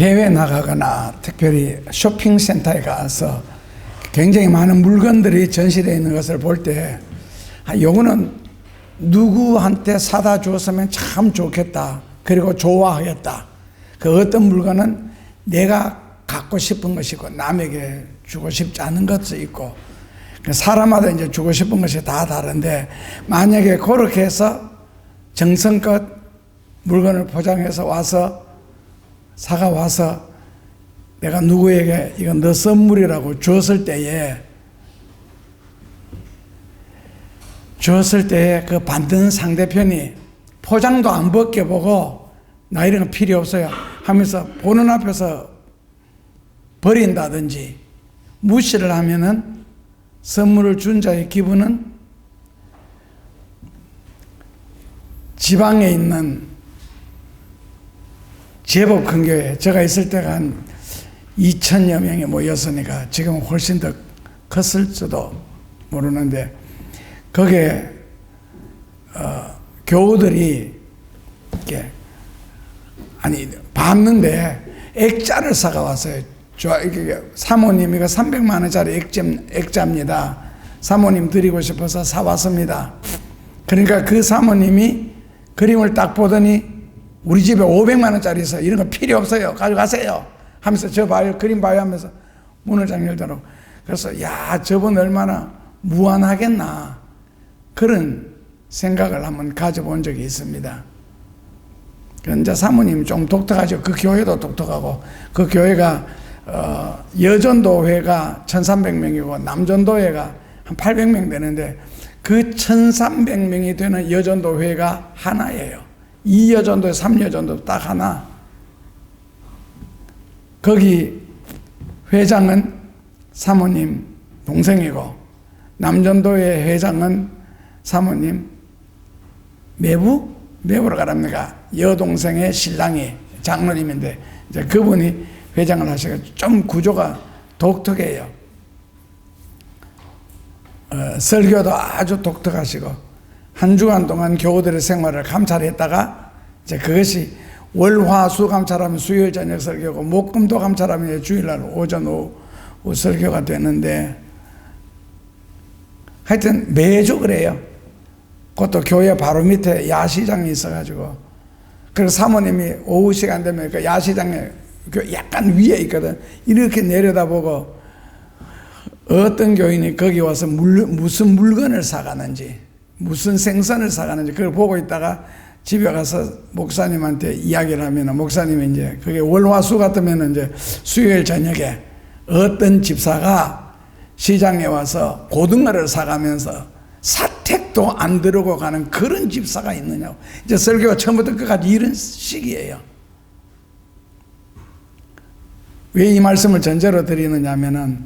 해외 나가거나 특별히 쇼핑센터에 가서 굉장히 많은 물건들이 전시되어 있는 것을 볼 때, 요거는 누구한테 사다 주었으면 참 좋겠다, 그리고 좋아하겠다. 그 어떤 물건은 내가 갖고 싶은 것이고 남에게 주고 싶지 않은 것도 있고, 사람마다 이제 주고 싶은 것이 다 다른데, 만약에 그렇게 해서 정성껏 물건을 포장해서 와서 사가 와서 내가 누구에게 이건 너 선물이라고 주었을 때에 그 받는 상대편이 포장도 안 벗겨보고 나 이런 거 필요 없어요 하면서 보는 앞에서 버린다든지 무시를 하면은 선물을 준 자의 기분은 지방에 있는 제법 큰 교회, 제가 있을 때가 한 2,000여 명이 모였으니까 지금은 훨씬 더 컸을지도 모르는데, 거기에 교우들이 이렇게 봤는데 액자를 사가 왔어요. 사모님 이거 300만 원짜리 액자입니다. 사모님 드리고 싶어서 사왔습니다. 그러니까 그 사모님이 그림을 딱 보더니 우리 집에 500만 원짜리 있어, 이런 거 필요 없어요, 가져가세요 하면서 저 봐요, 그림 봐요 하면서 문을 쫙 열더라고. 그래서 야, 저분 얼마나 무한하겠나, 그런 생각을 한번 가져본 적이 있습니다. 이제 사모님이 좀 독특하죠. 그 교회도 독특하고, 그 교회가 여전도회가 1300명이고 남전도회가 한 800명 되는데, 그 1300명이 되는 여전도회가 하나예요. 2여전도, 3여전도 딱 하나. 거기 회장은 사모님 동생이고, 남전도의 회장은 사모님 매부로 가랍니까? 여동생의 신랑이 장로님인데, 이제 그분이 회장을 하시고, 좀 구조가 독특해요. 설교도 아주 독특하시고, 한 주간 동안 교우들의 생활을 감찰했다가, 이제 그것이 월화수 감찰하면 수요일 저녁 설교고, 목금토 감찰하면 주일날 오전 오후 설교가 되는데, 하여튼 매주 그래요. 그것도 교회 바로 밑에 야시장이 있어가지고, 그리고 사모님이 오후 시간 되면 그 야시장에 약간 위에 있거든. 이렇게 내려다보고 어떤 교인이 거기 와서 무슨 물건을 사가는지, 무슨 생선을 사가는지 그걸 보고 있다가 집에 가서 목사님한테 이야기를 하면, 목사님이 이제 그게 월화수 같으면 이제 수요일 저녁에 어떤 집사가 시장에 와서 고등어를 사가면서 사택도 안 들고 가는 그런 집사가 있느냐고. 이제 설교가 처음부터 끝까지 이런 식이에요. 왜 이 말씀을 전제로 드리느냐 하면은,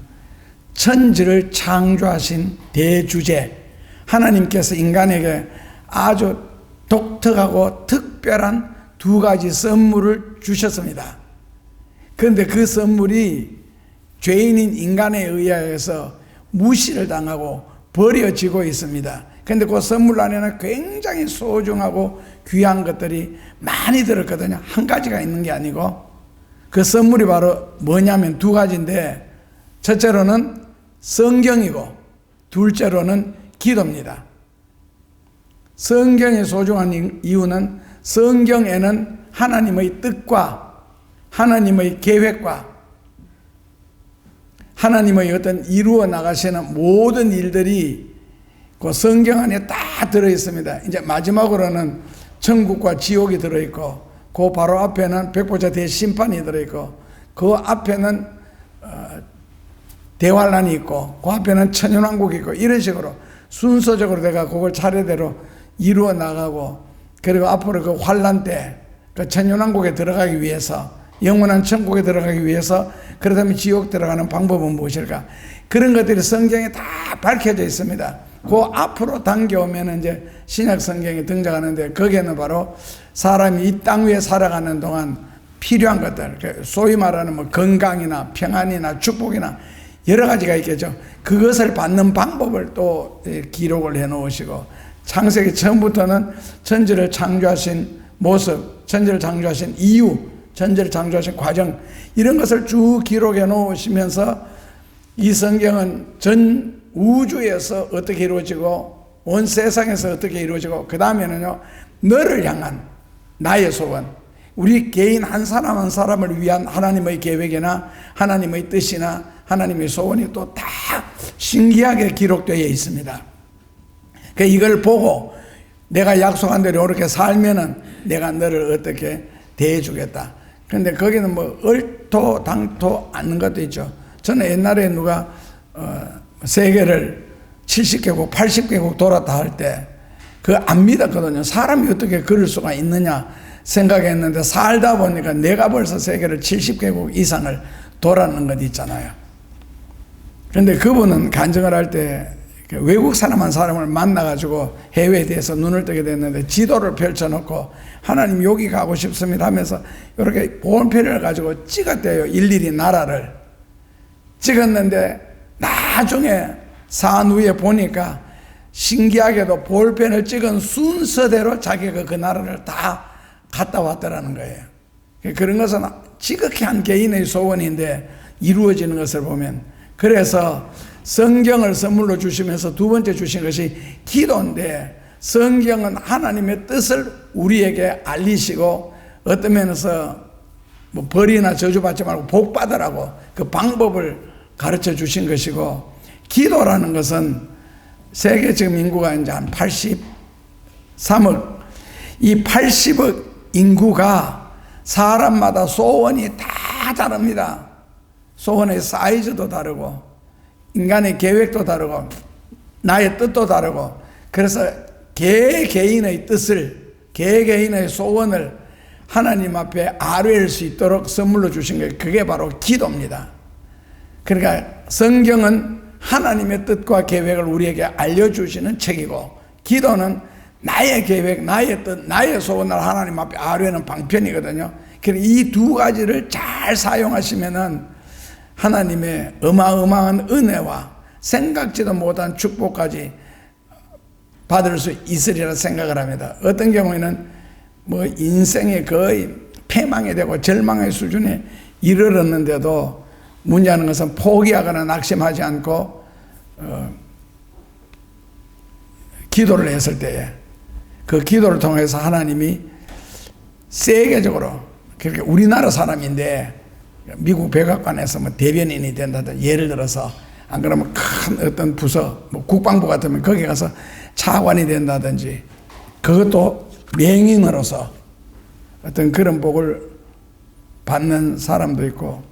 천지를 창조하신 대주제 하나님께서 인간에게 아주 독특하고 특별한 두 가지 선물을 주셨습니다. 그런데 그 선물이 죄인인 인간에 의해서 무시를 당하고 버려지고 있습니다. 그런데 그 선물 안에는 굉장히 소중하고 귀한 것들이 많이 들었거든요. 한 가지가 있는 게 아니고, 그 선물이 바로 뭐냐면 두 가지인데, 첫째로는 성경이고 둘째로는 기도입니다. 성경이 소중한 이유는, 성경에는 하나님의 뜻과 하나님의 계획과 하나님의 어떤 이루어 나가시는 모든 일들이 그 성경 안에 다 들어있습니다. 이제 마지막으로는 천국과 지옥이 들어있고, 그 바로 앞에는 백보자 대심판이 들어있고, 그 앞에는 대환란이 있고, 그 앞에는 천연왕국이 있고, 이런 식으로 순서적으로 내가 그걸 차례대로 이루어 나가고, 그리고 앞으로 그 환란 때 그 천연왕국에 들어가기 위해서, 영원한 천국에 들어가기 위해서, 그렇다면 지옥 들어가는 방법은 무엇일까? 그런 것들이 성경에 다 밝혀져 있습니다. 그 앞으로 당겨오면 이제 신약 성경이 등장하는데, 거기에는 바로 사람이 이 땅 위에 살아가는 동안 필요한 것들, 소위 말하는 뭐 건강이나 평안이나 축복이나 여러 가지가 있겠죠. 그것을 받는 방법을 또 기록을 해 놓으시고, 창세기 처음부터는 천지를 창조하신 모습, 천지를 창조하신 이유, 천지를 창조하신 과정, 이런 것을 쭉 기록해 놓으시면서 이 성경은 전 우주에서 어떻게 이루어지고 온 세상에서 어떻게 이루어지고, 그 다음에는요, 너를 향한 나의 소원, 우리 개인 한 사람 한 사람을 위한 하나님의 계획이나 하나님의 뜻이나 하나님의 소원이 또 다 신기하게 기록되어 있습니다. 이걸 보고 내가 약속한 대로 이렇게 살면은 내가 너를 어떻게 대해주겠다. 그런데 거기는 뭐 얼토 당토 않는 것도 있죠. 저는 옛날에 누가 세계를 70개국 80개국 돌았다 할 때 그거 안 믿었거든요. 사람이 어떻게 그럴 수가 있느냐 생각했는데, 살다 보니까 내가 벌써 세계를 70개국 이상을 돌았는 것 있잖아요. 그런데 그분은 간증을 할 때 외국 사람 한 사람을 만나가지고 해외에 대해서 눈을 뜨게 됐는데, 지도를 펼쳐놓고 하나님 여기 가고 싶습니다 하면서 이렇게 볼펜을 가지고 찍었대요. 일일이 나라를 찍었는데, 나중에 산 후에 보니까 신기하게도 볼펜을 찍은 순서대로 자기가 그 나라를 다 갔다 왔더라는 거예요. 그런 것은 지극히 한 개인의 소원인데 이루어지는 것을 보면, 그래서 성경을 선물로 주시면서 두 번째 주신 것이 기도인데, 성경은 하나님의 뜻을 우리에게 알리시고 어떤 면에서 뭐 벌이나 저주받지 말고 복 받으라고 그 방법을 가르쳐 주신 것이고, 기도라는 것은 세계 지금 인구가 이제 한 83억, 이 80억 인구가 사람마다 소원이 다 다릅니다. 소원의 사이즈도 다르고 인간의 계획도 다르고 나의 뜻도 다르고, 그래서 개개인의 뜻을, 개개인의 소원을 하나님 앞에 아뢰일 수 있도록 선물로 주신 게 그게 바로 기도입니다. 그러니까 성경은 하나님의 뜻과 계획을 우리에게 알려주시는 책이고, 기도는 나의 계획, 나의 뜻, 나의 소원을 하나님 앞에 아뢰는 방편이거든요. 그래서 이 두 가지를 잘 사용하시면은 하나님의 어마어마한 은혜와 생각지도 못한 축복까지 받을 수 있으리라 생각을 합니다. 어떤 경우에는 뭐 인생이 거의 패망이 되고 절망의 수준에 이르렀는데도 문제하는 것은 포기하거나 낙심하지 않고 기도를 했을 때에 그 기도를 통해서 하나님이 세계적으로, 그렇게 우리나라 사람인데 미국 백악관에서 뭐 대변인이 된다든지, 예를 들어서 안 그러면 큰 어떤 부서, 뭐 국방부 같으면 거기 가서 차관이 된다든지, 그것도 맹인으로서 어떤 그런 복을 받는 사람도 있고,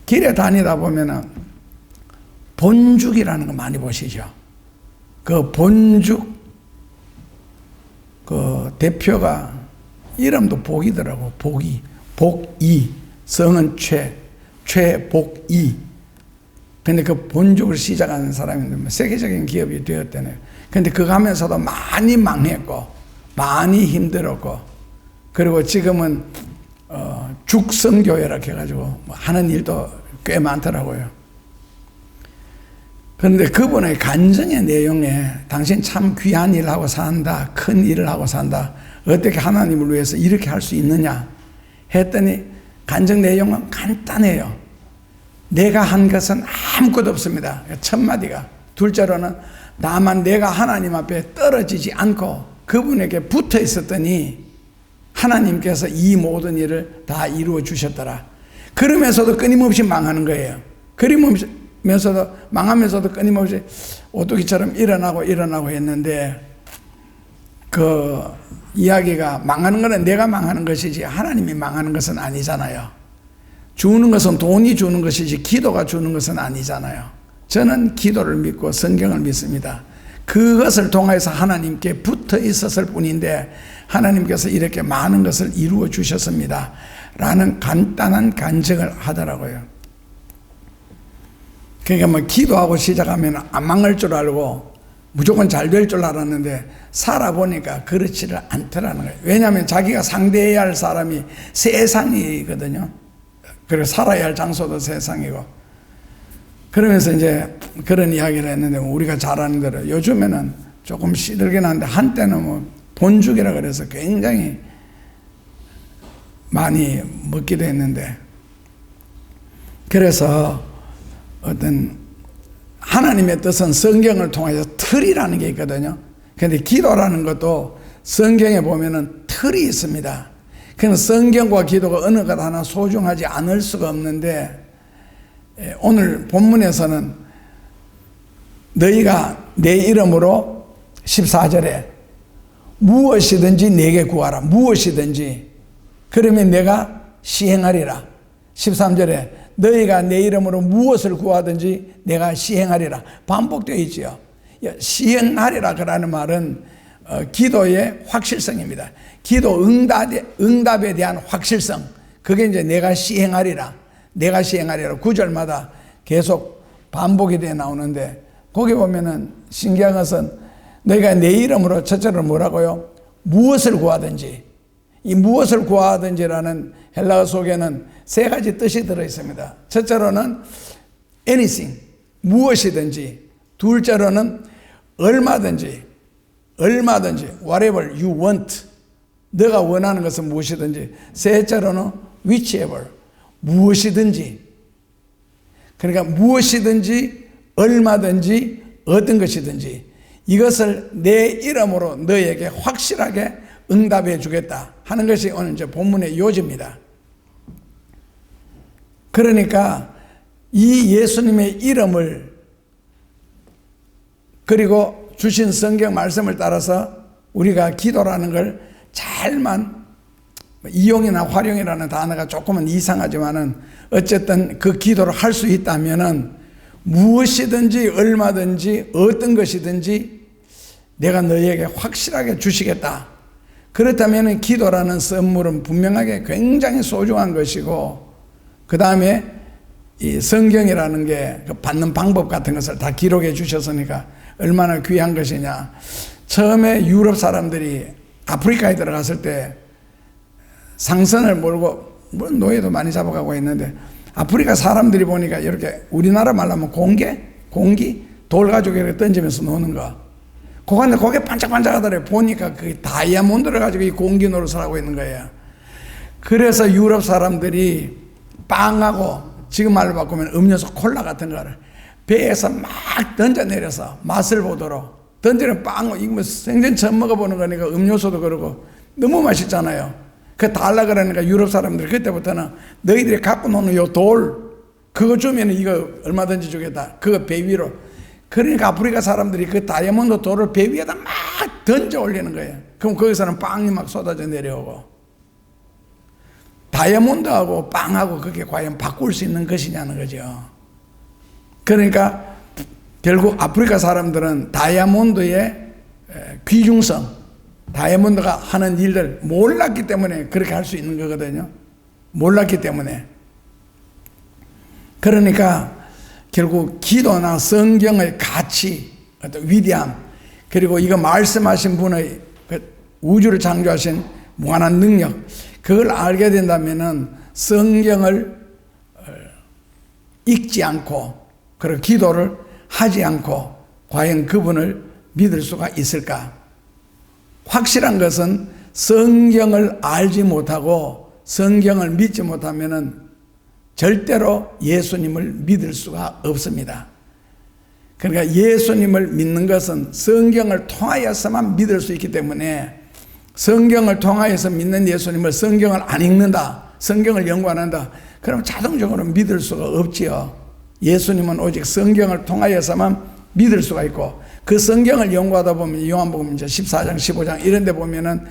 길에 다니다 보면은 본죽이라는 거 많이 보시죠. 그 본죽 그 대표가 이름도 복이더라고. 복이, 복이, 성은 최복이. 근데 그 본죽을 시작하는 사람인데 세계적인 기업이 되었다네요. 근데 그거 하면서도 많이 망했고 많이 힘들었고, 그리고 지금은 죽성교회라고 해가지고 하는 일도 꽤 많더라고요. 그런데 그분의 간증의 내용에 당신 참 귀한 일을 하고 산다, 큰 일을 하고 산다, 어떻게 하나님을 위해서 이렇게 할 수 있느냐 했더니 간증 내용은 간단해요. 내가 한 것은 아무것도 없습니다. 첫 마디가. 둘째로는 다만 내가 하나님 앞에 떨어지지 않고 그분에게 붙어 있었더니 하나님께서 이 모든 일을 다 이루어 주셨더라. 그러면서도 끊임없이 망하는 거예요. 그러면서도 망하면서도 끊임없이 오뚜기처럼 일어나고 했는데, 그 이야기가 망하는 것은 내가 망하는 것이지 하나님이 망하는 것은 아니잖아요. 주는 것은 돈이 주는 것이지 기도가 주는 것은 아니잖아요. 저는 기도를 믿고 성경을 믿습니다. 그것을 통해서 하나님께 붙어 있었을 뿐인데 하나님께서 이렇게 많은 것을 이루어 주셨습니다 라는 간단한 간증을 하더라고요. 그러니까 뭐 기도하고 시작하면 안 망할 줄 알고 무조건 잘 될 줄 알았는데 살아보니까 그렇지를 않더라는 거예요. 왜냐하면 자기가 상대해야 할 사람이 세상이거든요. 그리고 살아야 할 장소도 세상이고. 그러면서 이제 그런 이야기를 했는데, 우리가 잘 아는 대로 요즘에는 조금 시들긴 한데 한때는 뭐 본죽이라 그래서 굉장히 많이 먹기도 했는데, 그래서 어떤 하나님의 뜻은 성경을 통해서 틀이라는 게 있거든요. 그런데 기도라는 것도 성경에 보면은 틀이 있습니다. 그래서 성경과 기도가 어느 것 하나 소중하지 않을 수가 없는데, 오늘 본문에서는 너희가 내 이름으로 14절에 무엇이든지 내게 구하라. 무엇이든지. 그러면 내가 시행하리라. 13절에 너희가 내 이름으로 무엇을 구하든지 내가 시행하리라. 반복되어 있지요. 시행하리라 그라는 말은 기도의 확실성입니다. 기도 응답에 대한 확실성. 그게 이제 내가 시행하리라. 내가 시행하리라. 구절마다 계속 반복이 되어 나오는데, 거기 보면은 신기한 것은 너희가 내 이름으로 첫째로 뭐라고요? 무엇을 구하든지. 이 무엇을 구하든지라는 헬라어 속에는 세 가지 뜻이 들어 있습니다. 첫째로는 anything, 무엇이든지. 둘째로는 얼마든지, whatever you want, 너가 원하는 것은 무엇이든지. 셋째로는 whichever, 무엇이든지. 그러니까 무엇이든지, 얼마든지, 어떤 것이든지 이것을 내 이름으로 너에게 확실하게 응답해 주겠다 하는 것이 오늘 이제 본문의 요지입니다. 그러니까 이 예수님의 이름을, 그리고 주신 성경 말씀을 따라서 우리가 기도라는 걸 잘만, 이용이나 활용이라는 단어가 조금은 이상하지만은 어쨌든 그 기도를 할 수 있다면은 무엇이든지 얼마든지 어떤 것이든지 내가 너희에게 확실하게 주시겠다. 그렇다면 기도라는 선물은 분명하게 굉장히 소중한 것이고, 그 다음에 이 성경이라는 게 받는 방법 같은 것을 다 기록해 주셨으니까 얼마나 귀한 것이냐. 처음에 유럽 사람들이 아프리카에 들어갔을 때 상선을 몰고, 물론 노예도 많이 잡아가고 있는데, 아프리카 사람들이 보니까 이렇게 우리나라 말로 하면 공기 돌 가지고 이렇게 던지면서 노는 거. 그건데 그게 반짝반짝하더래요. 보니까 그 다이아몬드를 가지고 이 공기 노릇을 하고 있는 거예요. 그래서 유럽 사람들이 빵하고, 지금 말로 바꾸면 음료수 콜라 같은 거를 배에서 막 던져내려서 맛을 보도록 던지는 빵, 이거 뭐 생전 처음 먹어보는 거니까 음료수도 그러고 너무 맛있잖아요. 그 달라 그러니까 유럽 사람들이 그때부터는 너희들이 갖고 노는 요 돌, 그거 주면 이거 얼마든지 주겠다. 그거 배 위로. 그러니까 아프리카 사람들이 그 다이아몬드 돌을 배 위에다 막 던져 올리는 거예요. 그럼 거기서는 빵이 막 쏟아져 내려오고. 다이아몬드하고 빵하고 그게 과연 바꿀 수 있는 것이냐는 거죠. 그러니까 결국 아프리카 사람들은 다이아몬드의 귀중성, 다이아몬드가 하는 일들 몰랐기 때문에 그렇게 할 수 있는 거거든요. 몰랐기 때문에. 그러니까 결국 기도나 성경의 가치, 어떤 위대함, 그리고 이거 말씀하신 분의 우주를 창조하신 무한한 능력, 그걸 알게 된다면은 성경을 읽지 않고, 그리고 기도를 하지 않고 과연 그분을 믿을 수가 있을까? 확실한 것은 성경을 알지 못하고 성경을 믿지 못하면은 절대로 예수님을 믿을 수가 없습니다. 그러니까 예수님을 믿는 것은 성경을 통하여서만 믿을 수 있기 때문에, 성경을 통하여서 믿는 예수님을 성경을 안 읽는다, 성경을 연구 안 한다, 그럼 자동적으로 믿을 수가 없지요. 예수님은 오직 성경을 통하여서만 믿을 수가 있고, 그 성경을 연구하다 보면 요한복음 이제 14장 15장 이런 데 보면은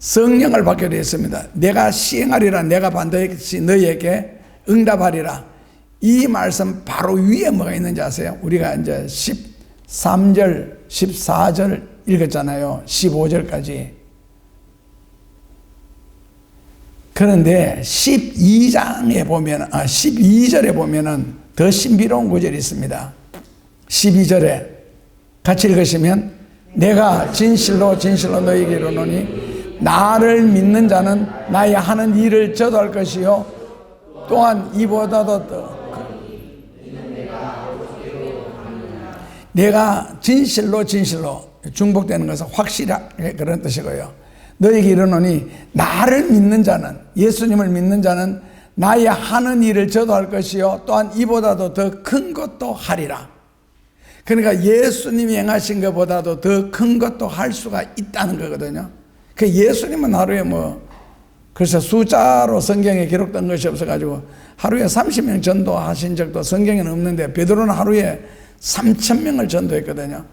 성령을 받게 되어 있습니다. 내가 시행하리라, 내가 반드시 너희에게 응답하리라. 이 말씀 바로 위에 뭐가 있는지 아세요? 우리가 이제 13절 14절 읽었잖아요. 15절까지. 그런데 12장에 보면, 12절에 보면은 더 신비로운 구절이 있습니다. 12절에 같이 읽으시면, 내가 진실로 진실로 너희에게 이르노니 나를 믿는 자는 나의 하는 일을 저도 할 것이요 또한 이보다도 더 내가 진실로 진실로, 중복되는 것은 확실하게 그런 뜻이고요. 너에게 이르노니 나를 믿는 자는, 예수님을 믿는 자는 나의 하는 일을 저도 할 것이요 또한 이보다도 더 큰 것도 하리라. 그러니까 예수님이 행하신 것보다도 더 큰 것도 할 수가 있다는 거거든요. 그 예수님은 하루에 글쎄 숫자로 성경에 기록된 것이 없어가지고 하루에 30명 전도하신 적도 성경에는 없는데, 베드로는 하루에 3,000명을 전도했거든요.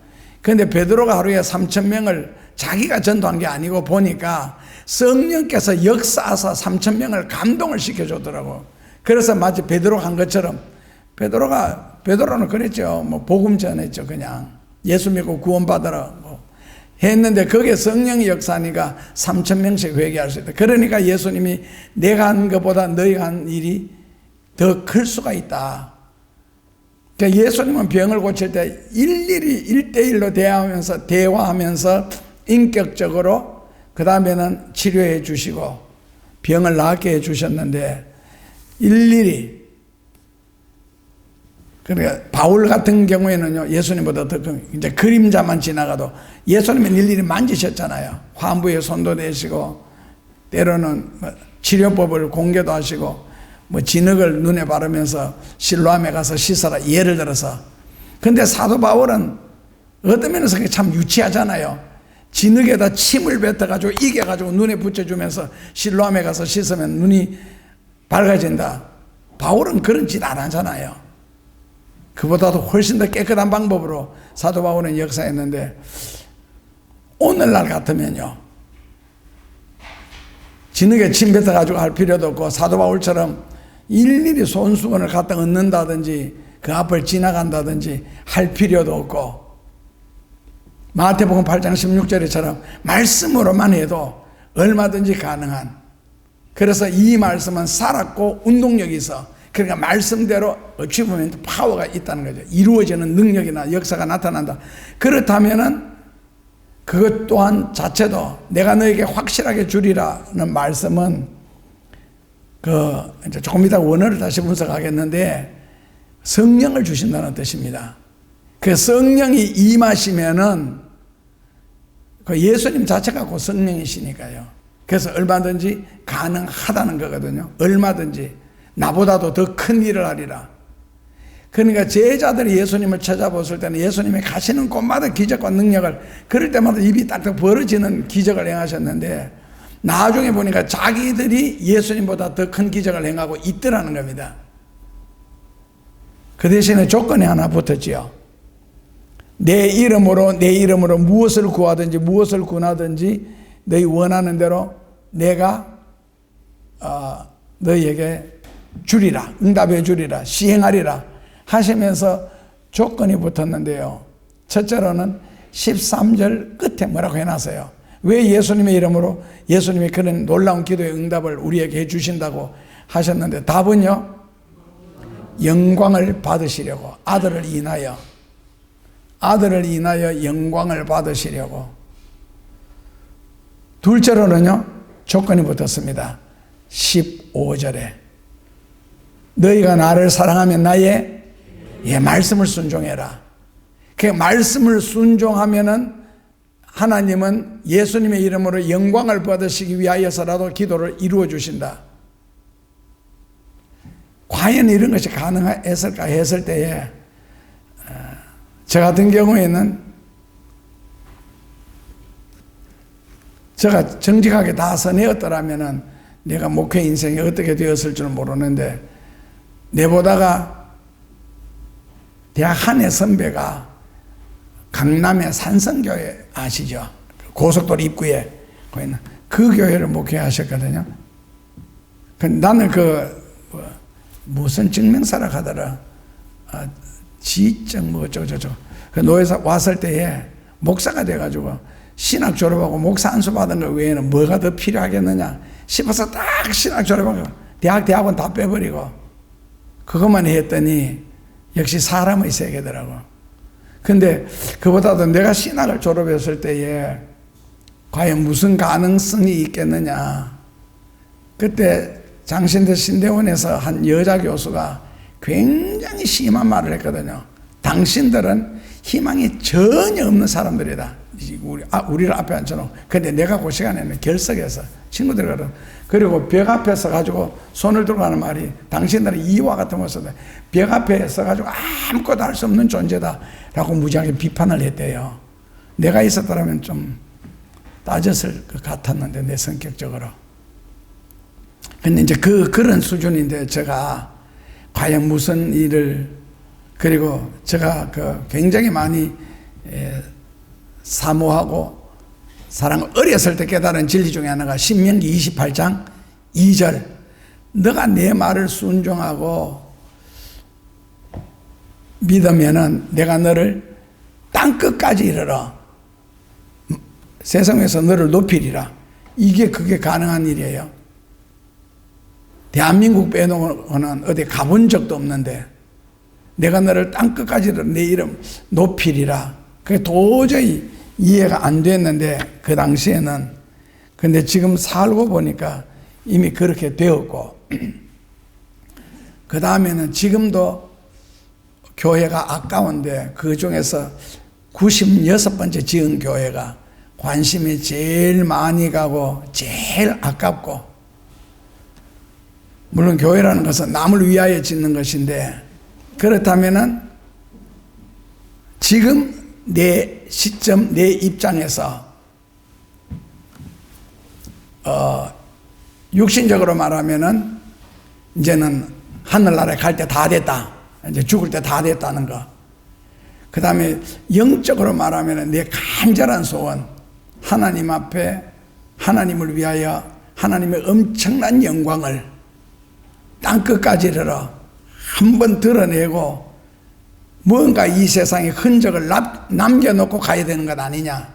그런데 베드로가 하루에 3,000명을 자기가 전도한 게 아니고 보니까 성령께서 역사하사 3,000명을 감동을 시켜줬더라고. 그래서 마치 베드로가 한 것처럼, 베드로는 그랬죠. 복음 전했죠. 그냥 예수 믿고 구원받으라 했는데, 그게 성령의 역사니까 3,000명씩 회개할 수 있다. 그러니까 예수님이 내가 한 것보다 너희가 한 일이 더 클 수가 있다. 그러니까 예수님은 병을 고칠 때 일일이 1대1로 대화하면서 인격적으로 그 다음에는 치료해 주시고 병을 낫게 해 주셨는데, 일일이. 그러니까 바울 같은 경우에는요, 예수님보다 더 이제 그림자만 지나가도 예수님은 일일이 만지셨잖아요. 환부에 손도 대시고 때로는 치료법을 공개도 하시고 진흙을 눈에 바르면서 실로암에 가서 씻어라, 예를 들어서. 근데 사도 바울은 어떤 면에서 참 유치하잖아요. 진흙에다 침을 뱉어가지고 이겨가지고 눈에 붙여주면서 실로암에 가서 씻으면 눈이 밝아진다. 바울은 그런 짓 안 하잖아요. 그보다도 훨씬 더 깨끗한 방법으로 사도 바울은 역사했는데, 오늘날 같으면요, 진흙에 침 뱉어가지고 할 필요도 없고 사도 바울처럼 일일이 손수건을 갖다 얹는다든지 그 앞을 지나간다든지 할 필요도 없고, 마태복음 8장 16절에처럼 말씀으로만 해도 얼마든지 가능한. 그래서 이 말씀은 살았고 운동력이 있어. 그러니까 말씀대로 어찌 보면 파워가 있다는 거죠. 이루어지는 능력이나 역사가 나타난다. 그렇다면은 그것 또한 자체도 내가 너에게 확실하게 주리라는 말씀은 이제 조금 이따 원어를 다시 분석하겠는데, 성령을 주신다는 뜻입니다. 그 성령이 임하시면은 그 예수님 자체가 그 성령이시니까요. 그래서 얼마든지 가능하다는 거거든요. 얼마든지. 나보다도 더 큰 일을 하리라. 그러니까 제자들이 예수님을 찾아보실 때는 예수님이 가시는 곳마다 기적과 능력을, 그럴 때마다 입이 딱딱 벌어지는 기적을 행하셨는데, 나중에 보니까 자기들이 예수님보다 더 큰 기적을 행하고 있더라는 겁니다. 그 대신에 조건이 하나 붙었지요. 내 이름으로 무엇을 구하든지 무엇을 군하든지 너희 원하는 대로 내가 너희에게 주리라, 응답해 주리라, 시행하리라 하시면서 조건이 붙었는데요. 첫째로는 13절 끝에 뭐라고 해놨어요. 왜 예수님의 이름으로 예수님이 그런 놀라운 기도의 응답을 우리에게 해주신다고 하셨는데, 답은요, 영광을 받으시려고, 아들을 인하여 영광을 받으시려고. 둘째로는요, 조건이 붙었습니다. 15절에 너희가 나를 사랑하면 나의 말씀을 순종해라. 그 말씀을 순종하면은 하나님은 예수님의 이름으로 영광을 받으시기 위하여서라도 기도를 이루어 주신다. 과연 이런 것이 가능했을까 했을 때에, 저 같은 경우에는 제가 정직하게 다 선회였더라면은 내가 목회 인생이 어떻게 되었을 줄 모르는데, 내보다가 대학 한 해 선배가 강남의 산성교회 아시죠? 고속도로 입구에 거기는 그 교회를 목회하셨거든요. 나는 무슨 증명사라 하더라. 지적 어쩌고저쩌고. 그 노회사 왔을 때에 목사가 돼가지고 신학 졸업하고 목사 안수 받은 것 외에는 뭐가 더 필요하겠느냐 싶어서 딱 신학 졸업하고 대학원 다 빼버리고 그것만 했더니 역시 사람의 세계더라고. 근데 그보다도 내가 신학을 졸업했을 때에 과연 무슨 가능성이 있겠느냐. 그때 장신대 신대원에서 한 여자 교수가 굉장히 심한 말을 했거든요. 당신들은 희망이 전혀 없는 사람들이다. 우리를 앞에 앉혀놓고, 근데 내가 그 시간에는 결석해서 친구들과 그리고 벽 앞에 서가지고 손을 들고 하는 말이, 당신들은 이와 같은 것을 벽 앞에 서가지고 아무것도 할 수 없는 존재다 라고 무지하게 비판을 했대요. 내가 있었더라면 좀 따졌을 것 같았는데, 내 성격적으로. 근데 이제 그런 수준인데, 제가 과연 무슨 일을, 그리고 제가 굉장히 많이 사모하고 사랑, 어렸을 때 깨달은 진리 중에 하나가 신명기 28장 2절, 너가 내 말을 순종하고 믿으면은 내가 너를 땅끝까지 이르러 세상에서 너를 높이리라. 그게 가능한 일이에요. 대한민국 빼놓고는 어디 가본 적도 없는데, 내가 너를 땅끝까지 이르러 내 이름 높이리라. 그게 도저히 이해가 안 됐는데, 그 당시에는. 근데 지금 살고 보니까 이미 그렇게 되었고, 그 다음에는 지금도 교회가 아까운데, 그 중에서 96번째 지은 교회가 관심이 제일 많이 가고 제일 아깝고, 물론 교회라는 것은 남을 위하여 짓는 것인데, 그렇다면은 지금 내 시점, 내 입장에서 육신적으로 말하면은 이제는 하늘나라에 갈 때 다 됐다, 이제 죽을 때 다 됐다는 거. 그 다음에 영적으로 말하면은 내 간절한 소원, 하나님 앞에 하나님을 위하여 하나님의 엄청난 영광을 땅끝까지 이르러 한번 드러내고 뭔가 이 세상에 흔적을 남겨놓고 가야 되는 것 아니냐.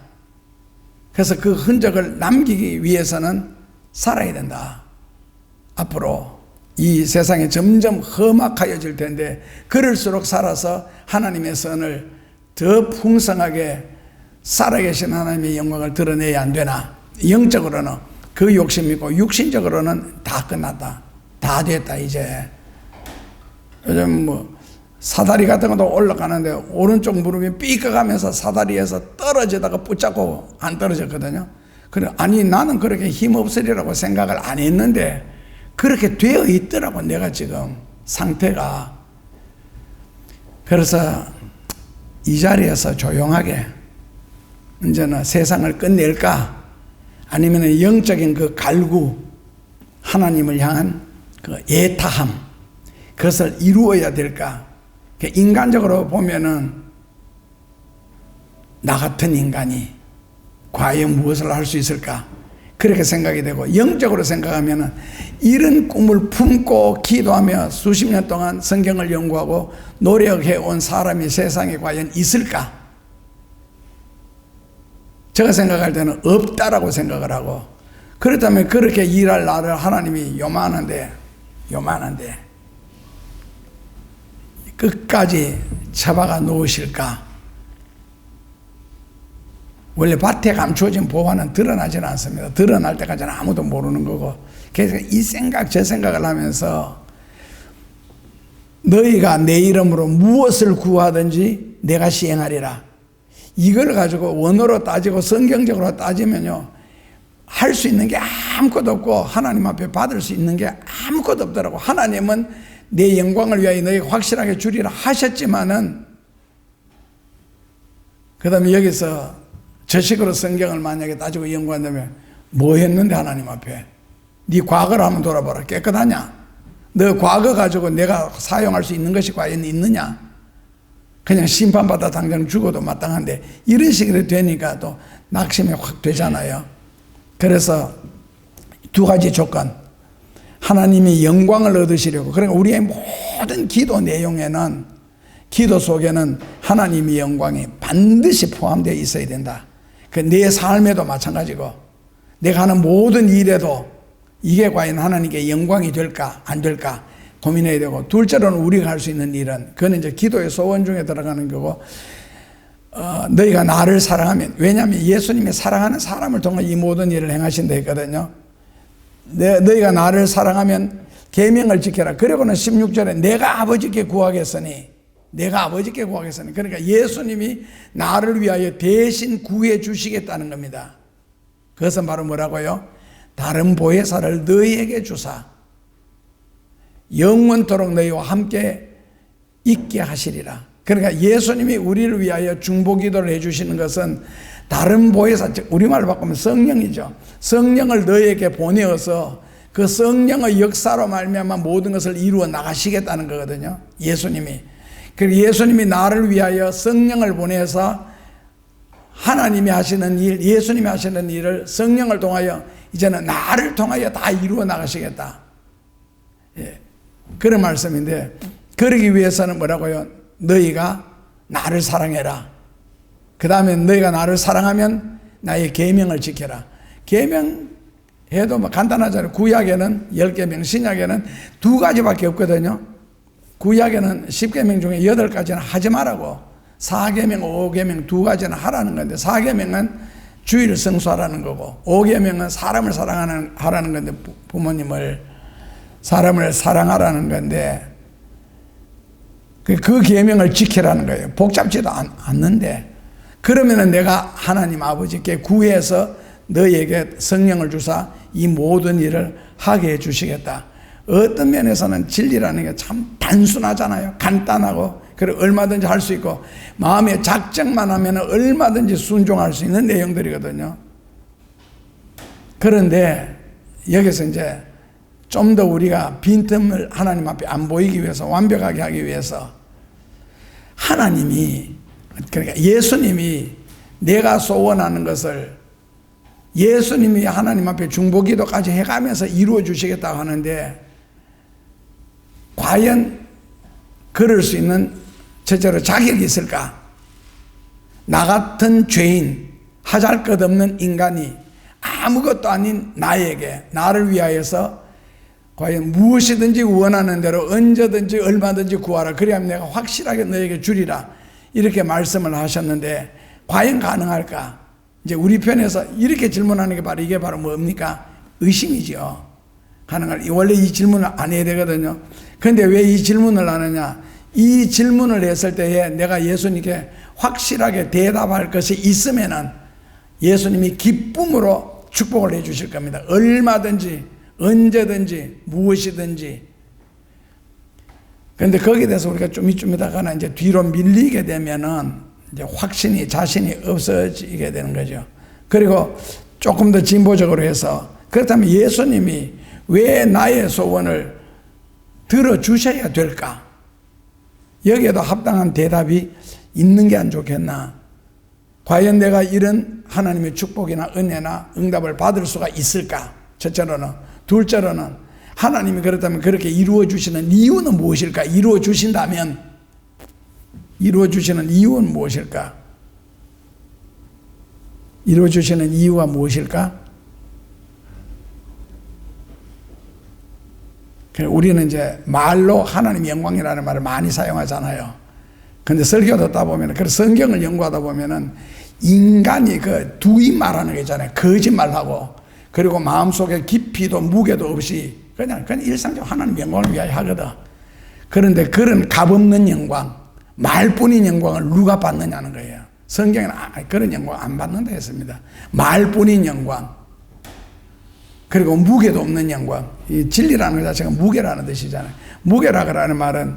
그래서 그 흔적을 남기기 위해서는 살아야 된다. 앞으로 이 세상이 점점 험악해질 텐데, 그럴수록 살아서 하나님의 선을 더 풍성하게 살아계신 하나님의 영광을 드러내야 안 되나. 영적으로는 그 욕심이고, 육신적으로는 다 끝났다, 다 됐다. 이제 요즘 사다리 같은 것도 올라가는데 오른쪽 무릎이 삐걱하면서 사다리에서 떨어지다가 붙잡고 안 떨어졌거든요. 그래, 아니 나는 그렇게 힘없으리라고 생각을 안 했는데 그렇게 되어 있더라고, 내가 지금 상태가. 그래서 이 자리에서 조용하게 이제는 세상을 끝낼까, 아니면 영적인 그 갈구, 하나님을 향한 그 애타함, 그것을 이루어야 될까. 인간적으로 보면은 나 같은 인간이 과연 무엇을 할 수 있을까, 그렇게 생각이 되고, 영적으로 생각하면은 이런 꿈을 품고 기도하며 수십 년 동안 성경을 연구하고 노력해온 사람이 세상에 과연 있을까? 제가 생각할 때는 없다라고 생각을 하고, 그렇다면 그렇게 일할 나를 하나님이 요만한데 끝까지 잡아가 놓으실까? 원래 밭에 감추어진 보화는 드러나지는 않습니다. 드러날 때까지는 아무도 모르는 거고. 그래서 이 생각 저 생각을 하면서 너희가 내 이름으로 무엇을 구하든지 내가 시행하리라. 이걸 가지고 원어로 따지고 성경적으로 따지면요, 할 수 있는 게 아무것도 없고 하나님 앞에 받을 수 있는 게 아무것도 없더라고. 하나님은 내 영광을 위하여 너희가 확실하게 주리라 하셨지만은, 그 다음에 여기서 저 식으로 성경을 만약에 따지고 연구한다면 뭐 했는데 하나님 앞에? 네 과거를 한번 돌아보라. 깨끗하냐? 너 과거 가지고 내가 사용할 수 있는 것이 과연 있느냐? 그냥 심판받아 당장 죽어도 마땅한데, 이런 식으로 되니까 또 낙심이 확 되잖아요. 그래서 두 가지 조건, 하나님이 영광을 얻으시려고. 그러니까 우리의 모든 기도 내용에는, 기도 속에는 하나님의 영광이 반드시 포함되어 있어야 된다. 내 삶에도 마찬가지고, 내가 하는 모든 일에도 이게 과연 하나님께 영광이 될까 안 될까 고민해야 되고, 둘째로는 우리가 할 수 있는 일은, 그건 이제 기도의 소원 중에 들어가는 거고, 너희가 나를 사랑하면, 왜냐하면 예수님이 사랑하는 사람을 통해 이 모든 일을 행하신다 했거든요. 너희가 나를 사랑하면 계명을 지켜라. 그리고는 16절에 내가 아버지께 구하겠으니 내가 아버지께 구하겠으니. 그러니까 예수님이 나를 위하여 대신 구해 주시겠다는 겁니다. 그것은 바로 뭐라고요? 다른 보혜사를 너희에게 주사 영원토록 너희와 함께 있게 하시리라. 그러니까 예수님이 우리를 위하여 중보기도를 해주시는 것은 다른 보혜사, 즉 우리말로 바꾸면 성령이죠. 성령을 너희에게 보내어서 그 성령의 역사로 말미암아 모든 것을 이루어 나가시겠다는 거거든요. 예수님이. 그리고 예수님이 나를 위하여 성령을 보내서 하나님이 하시는 일, 예수님이 하시는 일을 성령을 통하여 이제는 나를 통하여 다 이루어 나가시겠다. 예. 그런 말씀인데, 그러기 위해서는 뭐라고요? 너희가 나를 사랑해라. 그 다음에 너희가 나를 사랑하면 나의 계명을 지켜라. 계명해도 뭐 간단하잖아요. 구약에는 10계명, 신약에는 2가지밖에 없거든요. 구약에는 10계명 중에 8가지는 하지 말라고, 4계명, 5계명 2가지는 하라는 건데, 4계명은 주의를 성수하라는 거고, 5계명은 사람을 하라는 건데, 부모님을, 사람을 사랑하라는 건데, 그 계명을 지키라는 거예요. 복잡지도 않는데, 그러면은 내가 하나님 아버지께 구해서 너희에게 성령을 주사 이 모든 일을 하게 해주시겠다. 어떤 면에서는 진리라는 게 참 단순하잖아요. 간단하고, 그리고 얼마든지 할 수 있고, 마음의 작정만 하면 얼마든지 순종할 수 있는 내용들이거든요. 그런데 여기서 이제 좀 더 우리가 빈틈을 하나님 앞에 안 보이기 위해서, 완벽하게 하기 위해서 하나님이, 그러니까 예수님이 내가 소원하는 것을 예수님이 하나님 앞에 중보기도까지 해가면서 이루어 주시겠다고 하는데, 과연 그럴 수 있는 첫째로 자격이 있을까? 나 같은 죄인, 하잘것없는 인간이 아무것도 아닌 나에게, 나를 위하여서 과연 무엇이든지 원하는 대로 언제든지 얼마든지 구하라. 그래야면 내가 확실하게 너에게 주리라. 이렇게 말씀을 하셨는데, 과연 가능할까? 이제 우리 편에서 이렇게 질문하는 게 바로, 이게 바로 뭡니까? 의심이죠. 원래 이 질문을 안 해야 되거든요. 그런데 왜 이 질문을 하느냐? 이 질문을 했을 때에 내가 예수님께 확실하게 대답할 것이 있으면은 예수님이 기쁨으로 축복을 해 주실 겁니다. 얼마든지, 언제든지, 무엇이든지. 그런데 거기에 대해서 우리가 좀 이따가나 이제 뒤로 밀리게 되면은 이제 확신이, 자신이 없어지게 되는 거죠. 그리고 조금 더 진보적으로 해서, 그렇다면 예수님이 왜 나의 소원을 들어주셔야 될까? 여기에도 합당한 대답이 있는 게 안 좋겠나? 과연 내가 이런 하나님의 축복이나 은혜나 응답을 받을 수가 있을까? 첫째로는. 둘째로는 하나님이 그렇다면 그렇게 이루어 주시는 이유는 무엇일까? 이루어 주신다면 이루어 주시는 이유는 무엇일까? 이루어 주시는 이유가 무엇일까? 우리는 이제 말로 하나님 영광이라는 말을 많이 사용하잖아요. 근데 설교 듣다 보면, 그 성경을 연구하다 보면은 인간이 그 두입 말하는 게 있잖아요. 거짓말하고, 그리고 마음속에 깊이도 무게도 없이 그냥 일상적으로 하나님 영광을 위하여 하거든. 그런데 그런 값없는 영광, 말뿐인 영광을 누가 받느냐는 거예요. 성경에는 그런 영광 안 받는다 했습니다. 말뿐인 영광, 그리고 무게도 없는 영광. 이 진리라는 것 자체가 무게라는 뜻이잖아요. 무게라는 말은,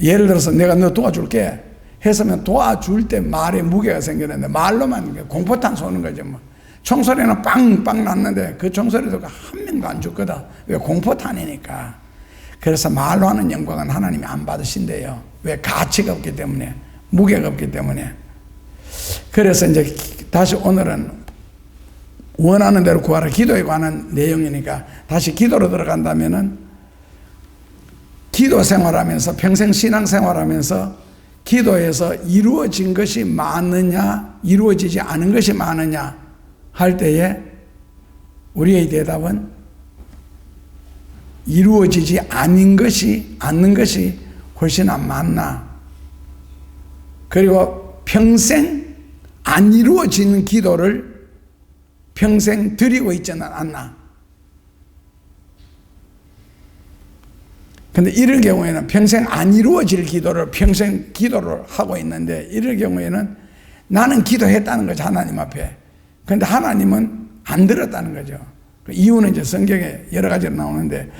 예를 들어서 내가 너 도와줄게 했으면 도와줄 때 말에 무게가 생기는데, 말로만 공포탄 쏘는 거죠. 뭐 총소리는 빵빵 났는데 그 총소리도 한 명도 안 죽거든. 왜? 공포탄이니까. 그래서 말로 하는 영광은 하나님이 안 받으신대요. 왜? 가치가 없기 때문에, 무게가 없기 때문에. 그래서 이제 다시 오늘은 원하는 대로 구하라, 기도에 관한 내용이니까 다시 기도로 들어간다면은, 기도 생활하면서, 평생 신앙 생활하면서 기도에서 이루어진 것이 많으냐, 이루어지지 않은 것이 많으냐 할 때에 우리의 대답은 이루어지지 않는 것이 훨씬 안 많나. 그리고 평생 안 이루어지는 기도를 평생 드리고 있지는 않나. 근데 이럴 경우에는 평생 안 이루어질 기도를 평생 기도를 하고 있는데, 이럴 경우에는 나는 기도했다는 거죠, 하나님 앞에. 근데 하나님은 안 들었다는 거죠. 그 이유는 이제 성경에 여러 가지로 나오는데,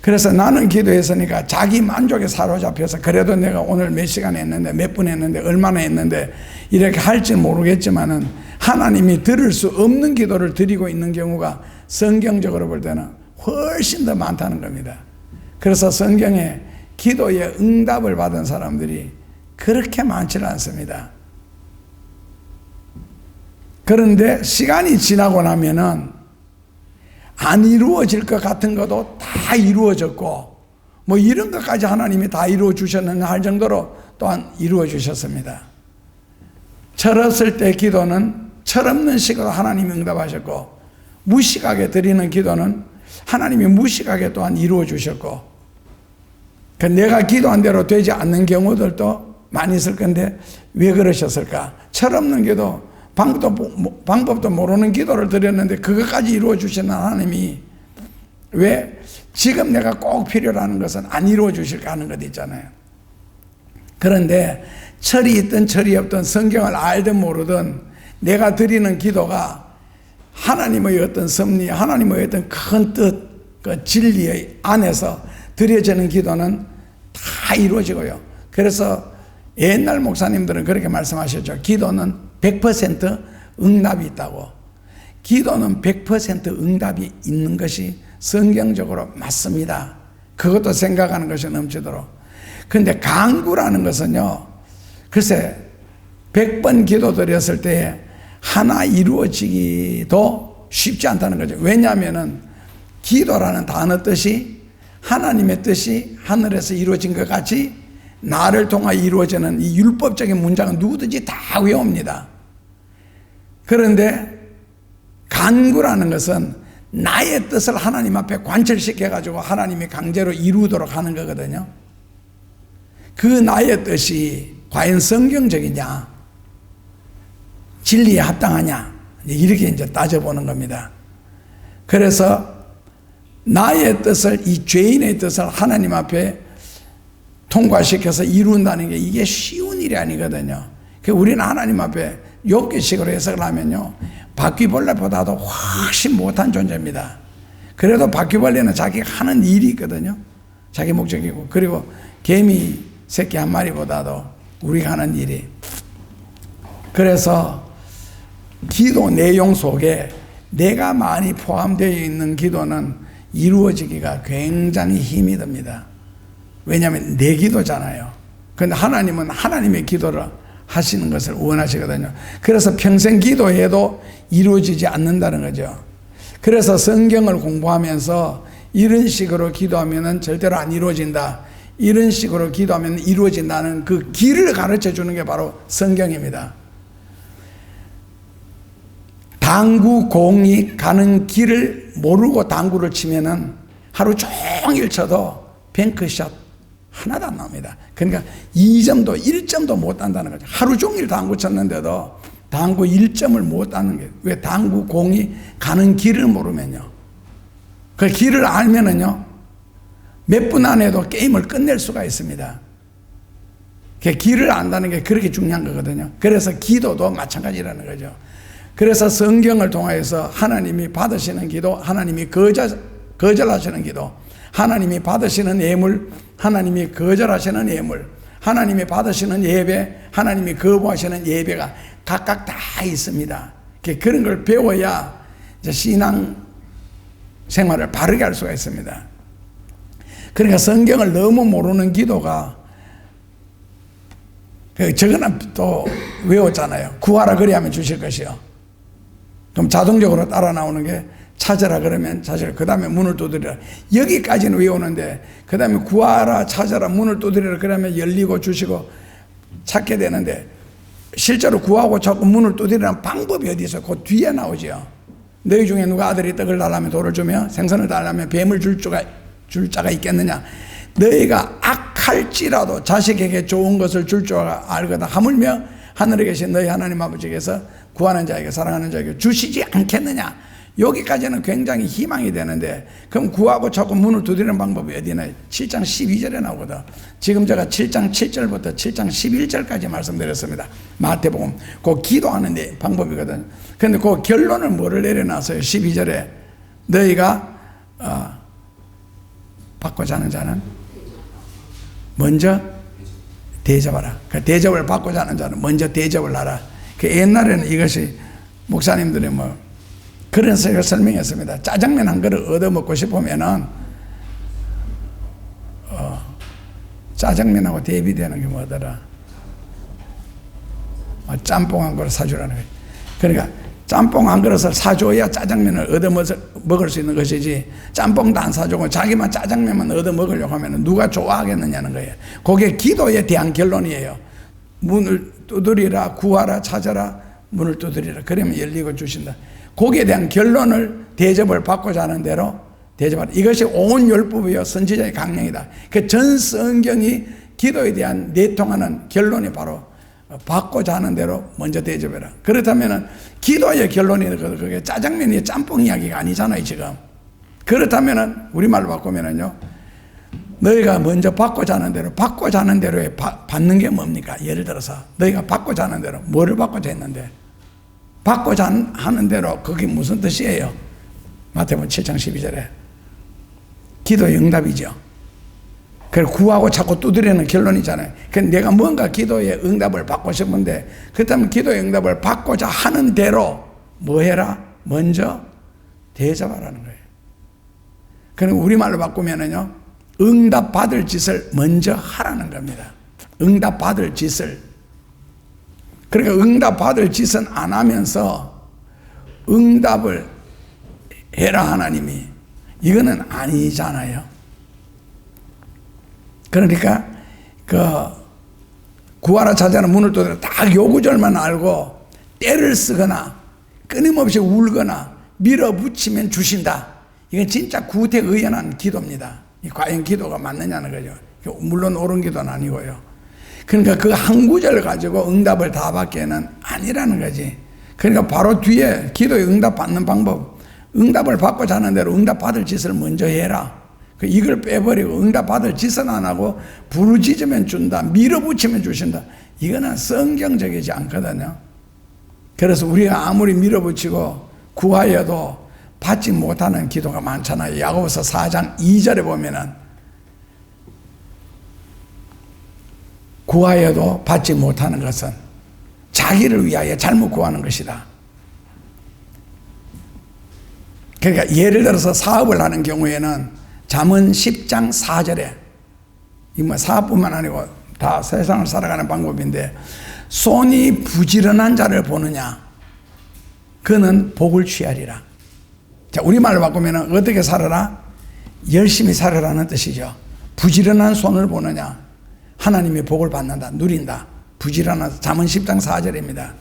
그래서 나는 기도했으니까 자기 만족에 사로잡혀서 그래도 내가 오늘 몇 시간 했는데, 몇 분 했는데, 얼마나 했는데 이렇게 할지 모르겠지만은 하나님이 들을 수 없는 기도를 드리고 있는 경우가 성경적으로 볼 때는 훨씬 더 많다는 겁니다. 그래서 성경에 기도의 응답을 받은 사람들이 그렇게 많지는 않습니다. 그런데 시간이 지나고 나면은 안 이루어질 것 같은 것도 다 이루어졌고, 뭐 이런 것까지 하나님이 다 이루어 주셨느냐 할 정도로 또한 이루어 주셨습니다. 철없을 때 기도는 철없는 식으로 하나님이 응답하셨고, 무식하게 드리는 기도는 하나님이 무식하게 또한 이루어 주셨고, 내가 기도한 대로 되지 않는 경우들도 많이 있을 건데 왜 그러셨을까? 철없는 기도, 방법도 모르는 기도를 드렸는데 그것까지 이루어 주시는 하나님이 왜 지금 내가 꼭 필요로 하는 것은 안 이루어 주실까 하는 것 있잖아요. 그런데 철이 있든 철이 없든 성경을 알든 모르든 내가 드리는 기도가 하나님의 어떤 섭리, 하나님의 어떤 큰 뜻, 그 진리의 안에서 드려지는 기도는 다 이루어지고요. 그래서 옛날 목사님들은 그렇게 말씀하셨죠. 기도는 100% 응답이 있다고. 기도는 100% 응답이 있는 것이 성경적으로 맞습니다. 그것도 생각하는 것이 넘치도록. 그런데 간구라는 것은요, 글쎄 100번 기도 드렸을 때 하나 이루어지기도 쉽지 않다는 거죠. 왜냐하면 기도라는 단어 뜻이 하나님의 뜻이 하늘에서 이루어진 것 같이 나를 통하여 이루어지는 이 율법적인 문장은 누구든지 다 외웁니다. 그런데 간구라는 것은 나의 뜻을 하나님 앞에 관철시켜가지고 하나님이 강제로 이루도록 하는 거거든요. 그 나의 뜻이 과연 성경적이냐, 진리에 합당하냐, 이렇게 이제 따져보는 겁니다. 그래서 나의 뜻을, 이 죄인의 뜻을 하나님 앞에 통과시켜서 이룬다는 게 이게 쉬운 일이 아니거든요. 우리는 하나님 앞에 욥기식으로 해석을 하면요, 바퀴벌레보다도 훨씬 못한 존재입니다. 그래도 바퀴벌레는 자기가 하는 일이 있거든요. 자기 목적이고, 그리고 개미 새끼 한 마리보다도 우리가 하는 일이. 그래서 기도 내용 속에 내가 많이 포함되어 있는 기도는 이루어지기가 굉장히 힘이 듭니다. 왜냐하면 내 기도잖아요. 그런데 하나님은 하나님의 기도를 하시는 것을 원하시거든요. 그래서 평생 기도해도 이루어지지 않는다는 거죠. 그래서 성경을 공부하면서 이런 식으로 기도하면 절대로 안 이루어진다, 이런 식으로 기도하면 이루어진다는 그 길을 가르쳐 주는 게 바로 성경입니다. 당구 공이 가는 길을 모르고 당구를 치면은 하루 종일 쳐도 뱅크샷 하나도 안 나옵니다. 그러니까 2점도 1점도 못 딴다는 거죠. 하루 종일 당구 쳤는데도 당구 1점을 못 따는 게, 왜? 당구 공이 가는 길을 모르면요. 그 길을 알면은요, 몇 분 안에도 게임을 끝낼 수가 있습니다. 그 길을 안다는 게 그렇게 중요한 거거든요. 그래서 기도도 마찬가지라는 거죠. 그래서 성경을 통해서 하나님이 받으시는 기도, 하나님이 거절하시는 기도, 하나님이 받으시는 예물, 하나님이 거절하시는 예물, 하나님이 받으시는 예배, 하나님이 거부하시는 예배가 각각 다 있습니다. 그런 걸 배워야 이제 신앙 생활을 바르게 할 수가 있습니다. 그러니까 성경을 너무 모르는 기도가, 저거는 또 외웠잖아요. 구하라 그리하면 주실 것이요. 그럼 자동적으로 따라 나오는 게 찾으라 그러면 찾으라, 그 다음에 문을 두드리라, 여기까지는 외우는데 그 다음에 구하라, 찾아라, 문을 두드리라 그러면 열리고 주시고 찾게 되는데, 실제로 구하고 자꾸 문을 두드리는 방법이 어디 있어요? 그 뒤에 나오죠. 너희 중에 누가 아들이 떡을 달라면 돌을 주며 생선을 달라면 뱀을 줄 자가 있겠느냐. 너희가 악할지라도 자식에게 좋은 것을 줄 줄 알거든 하물며 하늘에 계신 너희 하나님 아버지께서 구하는 자에게, 사랑하는 자에게 주시지 않겠느냐. 여기까지는 굉장히 희망이 되는데, 그럼 구하고 찾고 문을 두드리는 방법이 어디나 7장 12절에 나오거든. 지금 제가 7장 7절부터 7장 11절까지 말씀드렸습니다. 마태복음 그 기도하는 데 방법이거든. 근데 그 결론을 뭐를 내려놨어요? 12절에 너희가 받고자 하는 자는 먼저 대접하라. 그 대접을 받고자 하는 자는 먼저 대접을 하라. 그 옛날에는 이것이 목사님들이 뭐 그런 식으로 설명했습니다. 짜장면 한 그릇 얻어 먹고 싶으면은 짜장면하고 대비되는 게 뭐더라? 짬뽕 한 그릇 사주라는 거예요. 그러니까 짬뽕 한 그릇을 사줘야 짜장면을 얻어 먹을 수 있는 것이지, 짬뽕도 안 사주고 자기만 짜장면만 얻어 먹으려고 하면 누가 좋아하겠느냐는 거예요. 그게 기도에 대한 결론이에요. 문을 두드리라, 구하라, 찾아라, 문을 두드리라. 그러면 열리고 주신다. 거기에 대한 결론을 대접을 받고자 하는 대로 대접하라. 이것이 온 율법이요 선지자의 강령이다. 그 전 성경이 기도에 대한 내통하는 결론이 바로 받고자 하는 대로 먼저 대접해라. 그렇다면 기도의 결론이 그게 짜장면이 짬뽕 이야기가 아니잖아요 지금. 그렇다면 우리말로 바꾸면은요, 너희가 먼저 받고자 하는 대로, 받고자 하는 대로에 받는 게 뭡니까? 예를 들어서 너희가 받고자 하는 대로 뭐를 받고자 했는데, 받고자 하는 대로 그게 무슨 뜻이에요? 마태복음 7장 12절에 기도의 응답이죠. 그래서 구하고 자꾸 두드리는 결론이잖아요. 그래서 내가 뭔가 기도의 응답을 받고 싶은데, 그렇다면 기도의 응답을 받고자 하는 대로 뭐 해라? 먼저 대접하라는 거예요. 그럼 우리말로 바꾸면은요, 응답 받을 짓을 먼저 하라는 겁니다. 응답 받을 짓을. 그러니까 응답 받을 짓은 안 하면서 응답을 해라 하나님이, 이거는 아니잖아요. 그러니까 구하라 찾아라 문을 두드리라 딱 요 구절만 알고 때를 쓰거나 끊임없이 울거나 밀어붙이면 주신다. 이건 진짜 구태의연한 기도입니다. 과연 기도가 맞느냐는 거죠. 물론 옳은 기도는 아니고요. 그러니까 그 한 구절 가지고 응답을 다 받기에는 아니라는 거지. 그러니까 바로 뒤에 기도에 응답 받는 방법, 응답을 받고자 하는 대로 응답 받을 짓을 먼저 해라. 이걸 빼버리고 응답 받을 짓은 안 하고 부르짖으면 준다, 밀어붙이면 주신다. 이거는 성경적이지 않거든요. 그래서 우리가 아무리 밀어붙이고 구하여도 받지 못하는 기도가 많잖아요. 야고보서 4장 2절에 보면은 구하여도 받지 못하는 것은 자기를 위하여 잘못 구하는 것이다. 그러니까 예를 들어서 사업을 하는 경우에는 잠언 10장 4절에, 이 뭐 사업뿐만 아니고 다 세상을 살아가는 방법인데, 손이 부지런한 자를 보느냐 그는 복을 취하리라. 자, 우리말로 바꾸면 어떻게 살아라? 열심히 살아라는 뜻이죠. 부지런한 손을 보느냐 하나님의 복을 받는다, 누린다. 부지런한, 잠언 10장 4절입니다.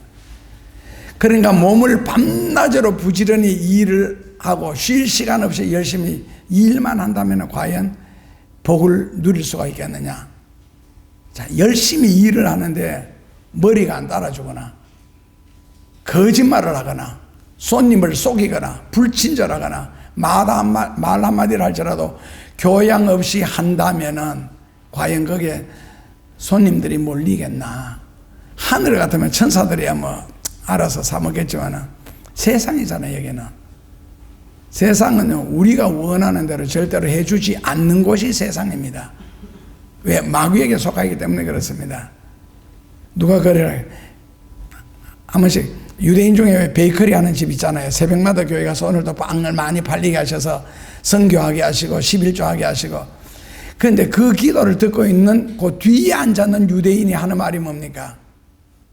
그러니까 몸을 밤낮으로 부지런히 일을 하고 쉴 시간 없이 열심히 일만 한다면 과연 복을 누릴 수가 있겠느냐. 자, 열심히 일을 하는데 머리가 안 따라주거나 거짓말을 하거나 손님을 속이거나 불친절하거나 말 한마디를 할지라도 교양 없이 한다면은 과연 거기에 손님들이 몰리겠나. 하늘 같으면 천사들이야 뭐 알아서 사먹겠지만은 세상이잖아요. 여기는 세상은요, 우리가 원하는 대로 절대로 해주지 않는 곳이 세상입니다. 왜? 마귀에게 속하기 때문에 그렇습니다. 누가 그래라 한 번씩 유대인 중에 베이커리 하는 집 있잖아요. 새벽마다 교회 가서 오늘도 빵을 많이 팔리게 하셔서 선교하게 하시고 11조하게 하시고. 그런데 그 기도를 듣고 있는 그 뒤에 앉아있는 유대인이 하는 말이 뭡니까?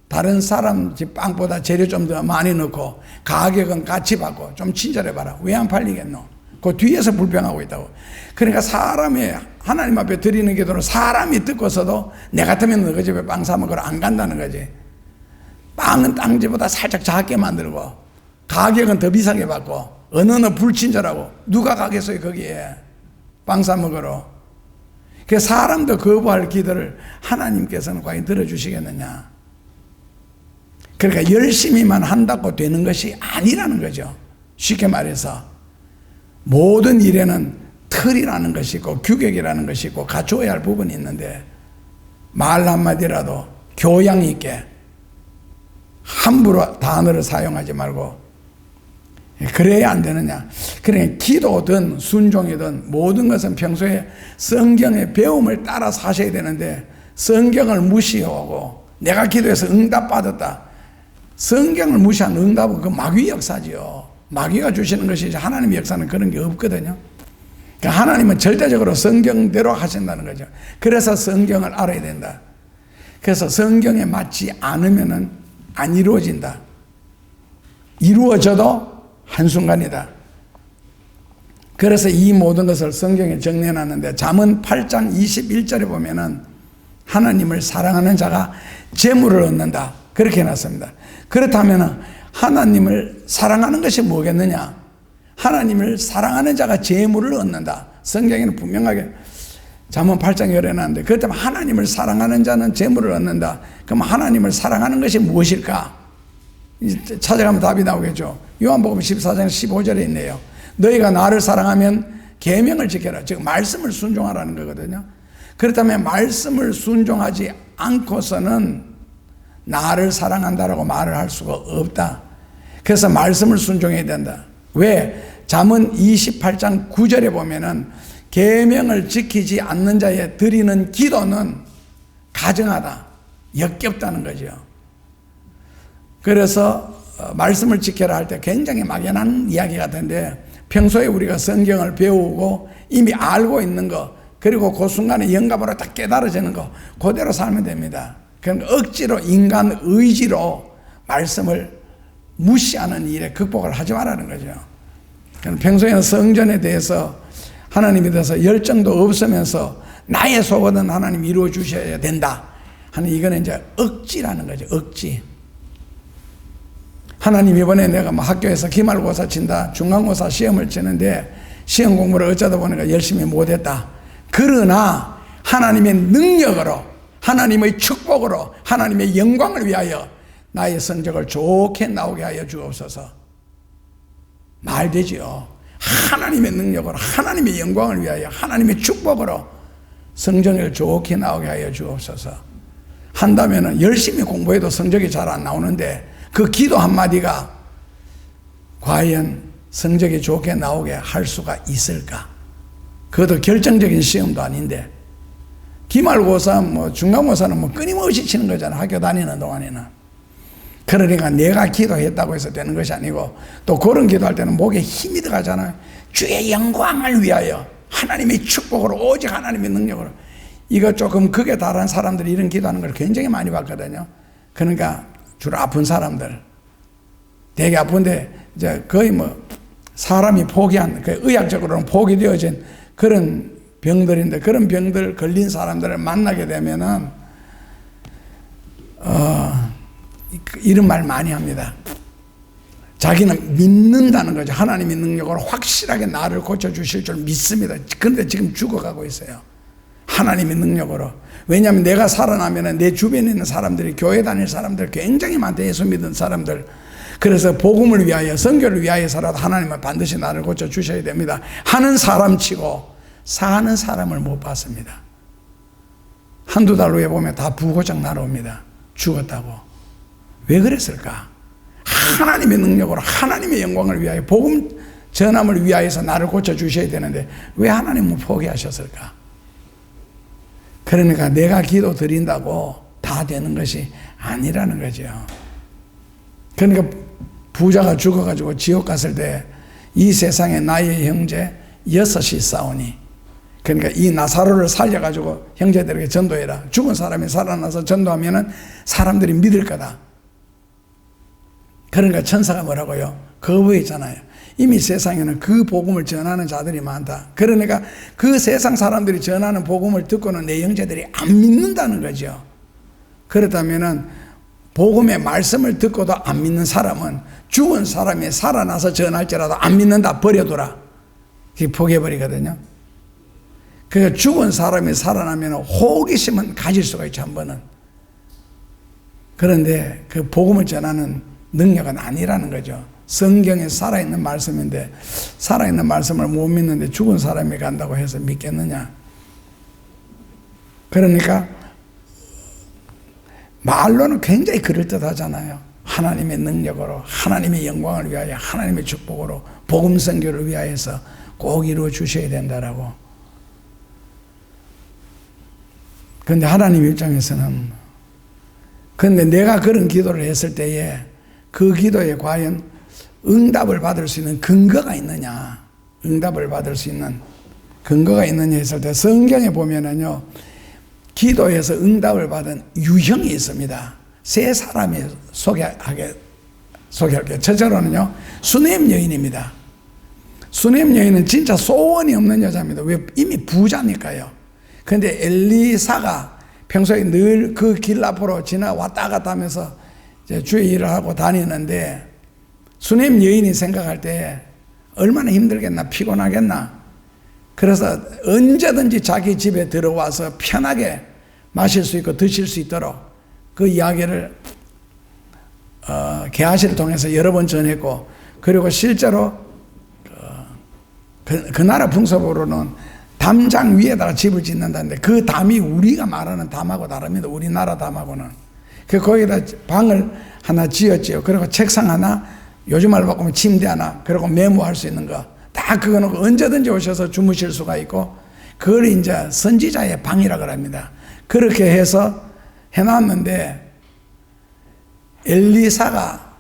다른 사람 집 빵보다 재료 좀 더 많이 넣고 가격은 같이 받고 좀 친절해봐라. 왜 안 팔리겠노? 그 뒤에서 불평하고 있다고. 그러니까 사람이 하나님 앞에 드리는 기도를 사람이 듣고서도 내 같으면 너희 집에 빵 사 먹으러 안 간다는 거지. 빵은 딴 집보다 살짝 작게 만들고 가격은 더 비싸게 받고 어느는 불친절하고 누가 가겠어요 거기에 빵 사 먹으러. 그 사람도 거부할 기도를 하나님께서는 과연 들어주시겠느냐. 그러니까 열심히만 한다고 되는 것이 아니라는 거죠. 쉽게 말해서 모든 일에는 틀이라는 것이 있고 규격이라는 것이 있고 갖추어야 할 부분이 있는데 말 한마디라도 교양 있게 함부로 단어를 사용하지 말고 그래야 안 되느냐. 그러니까 기도든 순종이든 모든 것은 평소에 성경의 배움을 따라 사셔야 되는데 성경을 무시하고 내가 기도해서 응답받았다. 성경을 무시한 응답은 그 마귀 역사지요. 마귀가 주시는 것이지 하나님의 역사는 그런 게 없거든요. 그러니까 하나님은 절대적으로 성경대로 하신다는 거죠. 그래서 성경을 알아야 된다. 그래서 성경에 맞지 않으면은 안 이루어진다. 이루어져도 한순간이다. 그래서 이 모든 것을 성경에 정리해놨는데 잠언 8장 21절에 보면은 하나님을 사랑하는 자가 재물을 얻는다. 그렇게 해놨습니다. 그렇다면 하나님을 사랑하는 것이 뭐겠느냐? 하나님을 사랑하는 자가 재물을 얻는다. 성경에는 분명하게 잠언 8장에 열어놨는데 그렇다면 하나님을 사랑하는 자는 재물을 얻는다. 그럼 하나님을 사랑하는 것이 무엇일까? 찾아가면 답이 나오겠죠. 요한복음 14장 15절에 있네요. 너희가 나를 사랑하면 계명을 지켜라. 즉 말씀을 순종하라는 거거든요. 그렇다면 말씀을 순종하지 않고서는 나를 사랑한다라고 말을 할 수가 없다. 그래서 말씀을 순종해야 된다. 왜? 잠언 28장 9절에 보면은 계명을 지키지 않는 자에 드리는 기도는 가증하다, 역겹다는 거죠. 그래서 말씀을 지켜라 할 때 굉장히 막연한 이야기 같은데 평소에 우리가 성경을 배우고 이미 알고 있는 거 그리고 그 순간에 영감으로 딱 깨달아지는 거 그대로 살면 됩니다. 그러니까 억지로 인간 의지로 말씀을 무시하는 일에 극복을 하지 말라는 거죠. 평소에는 성전에 대해서 하나님에 대해서 열정도 없으면서 나의 소원은 하나님 이루어 주셔야 된다 하는 이거는 이제 억지라는 거죠. 억지. 하나님 이번에 내가 뭐 학교에서 기말고사 친다, 중간고사 시험을 치는데 시험 공부를 어쩌다 보니까 열심히 못했다. 그러나 하나님의 능력으로, 하나님의 축복으로, 하나님의 영광을 위하여 나의 성적을 좋게 나오게 하여 주옵소서. 말되지요. 하나님의 능력으로, 하나님의 영광을 위하여, 하나님의 축복으로 성적을 좋게 나오게 하여 주옵소서. 한다면 열심히 공부해도 성적이 잘 안 나오는데 그 기도 한마디가 과연 성적이 좋게 나오게 할 수가 있을까? 그것도 결정적인 시험도 아닌데 기말고사 뭐 중간고사는 뭐 끊임없이 치는 거잖아. 학교 다니는 동안에는. 그러니까 내가 기도했다고 해서 되는 것이 아니고 또 그런 기도할 때는 목에 힘이 들어가잖아요. 주의 영광을 위하여 하나님의 축복으로 오직 하나님의 능력으로. 이거 조금 극에 달한 사람들이 이런 기도하는 걸 굉장히 많이 봤거든요. 그러니까 주로 아픈 사람들 되게 아픈데 이제 거의 뭐 사람이 포기한 그 의학적으로는 포기되어진 그런 병들인데 그런 병들 걸린 사람들을 만나게 되면은 이런 말 많이 합니다. 자기는 믿는다는 거죠. 하나님의 능력으로 확실하게 나를 고쳐주실 줄 믿습니다. 그런데 지금 죽어가고 있어요. 하나님의 능력으로. 왜냐하면 내가 살아나면 내 주변에 있는 사람들이 교회 다닐 사람들 굉장히 많대. 예수 믿은 사람들. 그래서 복음을 위하여 선교를 위하여서라도 하나님은 반드시 나를 고쳐주셔야 됩니다 하는 사람치고 사는 사람을 못 봤습니다. 한두 달 후에 보면 다 부고장 날아옵니다. 죽었다고. 왜 그랬을까? 하나님의 능력으로 하나님의 영광을 위하여 복음 전함을 위하여서 나를 고쳐주셔야 되는데 왜 하나님은 포기하셨을까? 그러니까 내가 기도 드린다고 다 되는 것이 아니라는 거죠. 그러니까 부자가 죽어가지고 지옥 갔을 때 이 세상에 나의 형제 6이 싸우니 그러니까 이 나사로를 살려가지고 형제들에게 전도해라. 죽은 사람이 살아나서 전도하면은 사람들이 믿을 거다. 그러니까 천사가 뭐라고요? 거부했잖아요. 이미 세상에는 그 복음을 전하는 자들이 많다. 그러니까 그 세상 사람들이 전하는 복음을 듣고는 내 형제들이 안 믿는다는 거죠. 그렇다면은 복음의 말씀을 듣고도 안 믿는 사람은 죽은 사람이 살아나서 전할지라도 안 믿는다. 버려둬라. 그게 포기해버리거든요. 그러니까 죽은 사람이 살아나면 호기심은 가질 수가 있죠. 한 번은. 그런데 그 복음을 전하는 능력은 아니라는 거죠. 성경에 살아있는 말씀인데 살아있는 말씀을 못 믿는데 죽은 사람이 간다고 해서 믿겠느냐. 그러니까 말로는 굉장히 그럴듯하잖아요. 하나님의 능력으로, 하나님의 영광을 위하여, 하나님의 축복으로, 복음 선교를 위하여서 꼭 이루어 주셔야 된다라고. 그런데 하나님 입장에서는, 그런데 내가 그런 기도를 했을 때에 그 기도에 과연 응답을 받을 수 있는 근거가 있느냐, 응답을 받을 수 있는 근거가 있느냐 했을 때 성경에 보면은요, 기도에서 응답을 받은 유형이 있습니다. 세 사람이 소개할게요. 첫째로는요, 수넴 여인입니다. 수넴 여인은 진짜 소원이 없는 여자입니다. 왜? 이미 부자니까요. 그런데 엘리사가 평소에 늘 그 길 앞으로 지나 왔다 갔다 하면서 이제 주의 일을 하고 다니는데, 수넴 여인이 생각할 때 얼마나 힘들겠나, 피곤하겠나. 그래서 언제든지 자기 집에 들어와서 편하게 마실 수 있고 드실 수 있도록 그 이야기를 게하시를 통해서 여러 번 전했고, 그리고 실제로 그 나라 풍습으로는 담장 위에다가 집을 짓는다는데 그 담이 우리가 말하는 담하고 다릅니다. 우리나라 담하고는. 거기다 방을 하나 지었지요. 그리고 책상 하나, 요즘 말로 바꾸면 침대 하나, 그리고 메모할 수 있는 거 다 그거 놓고 언제든지 오셔서 주무실 수가 있고, 그걸 이제 선지자의 방이라 그럽니다. 그렇게 해서 해놨는데 엘리사가